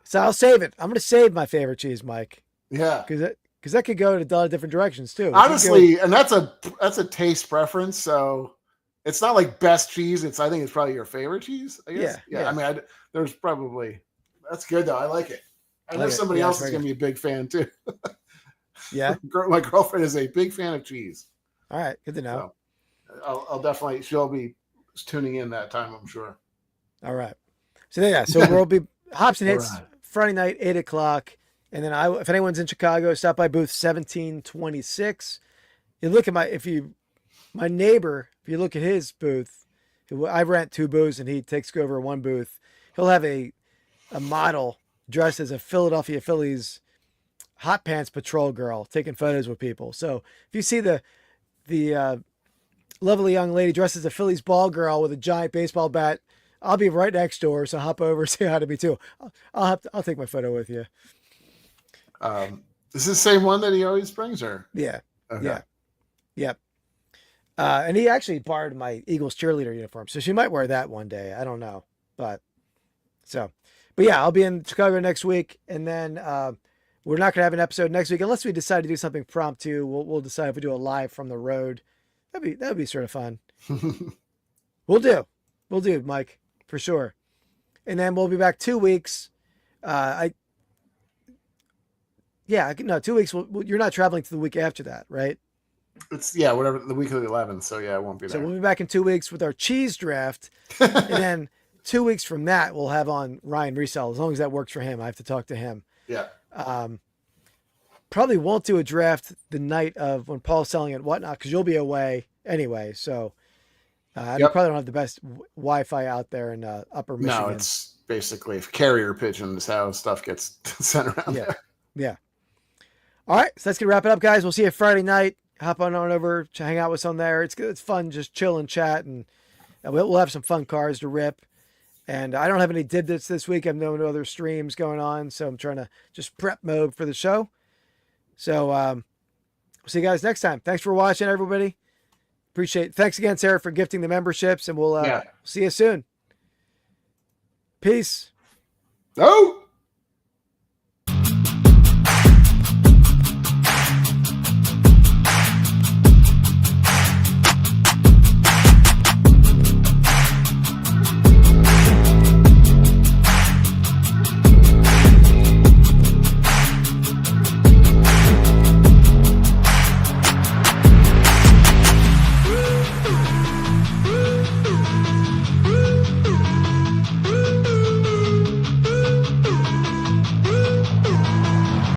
So I'll save it. I'm going to save my favorite cheese, Mike. Yeah, because that could go in a lot of different directions too. Honestly, and that's a taste preference. So it's not like best cheese. I think it's probably your favorite cheese. I guess. Yeah. I mean, there's probably that's good though. I like it. I know somebody else is going to be a big fan too. Yeah, my girlfriend is a big fan of cheese. All right, good to know. So I'll definitely. She'll be tuning in that time, I'm sure. All right. So we'll be Hops and Hits Friday night, 8:00. And then if anyone's in Chicago, stop by booth 1726. You look at my neighbor, if you look at his booth, I rent 2 booths and he takes over 1 booth. He'll have a model dressed as a Philadelphia Phillies hot pants patrol girl taking photos with people. So if you see the lovely young lady dressed as a Phillies ball girl with a giant baseball bat, I'll be right next door. So hop over, say hi to me too. I'll take my photo with you. Is this the same one that he always brings, or? Yeah. Okay. Yeah. Yep. And he actually borrowed my Eagles cheerleader uniform, so she might wear that one day. I don't know, but But yeah, I'll be in Chicago next week, and then we're not going to have an episode next week unless we decide to do something promptu. We'll decide if we do a live from the road. That'd be sort of fun. We'll do, Mike, for sure. And then we'll be back 2 weeks. 2 weeks. You're not traveling to the week after that, right? It's whatever, the week of the 11th. So yeah, it won't be there. So we'll be back in 2 weeks with our cheese draft, and then 2 weeks from that we'll have on Ryan Resell, as long as that works for him. I have to talk to him. Yeah. Probably won't do a draft the night of when Paul's selling and whatnot, because you'll be away anyway. So you probably don't have the best Wi-Fi out there in Upper Michigan. No, it's basically carrier pigeons how stuff gets sent around there. Yeah. All right, so that's gonna wrap it up, guys. We'll see you Friday night. Hop on over to hang out with us on there. It's good. It's fun, just chill and chat, and we'll have some fun cars to rip. And I don't have any tidbits this week. I'm doing other streams going on, so I'm trying to just prep mode for the show. So we'll see you guys next time. Thanks for watching, everybody. Appreciate it. Thanks again, Sarah, for gifting the memberships, and we'll see you soon. Peace. Oh.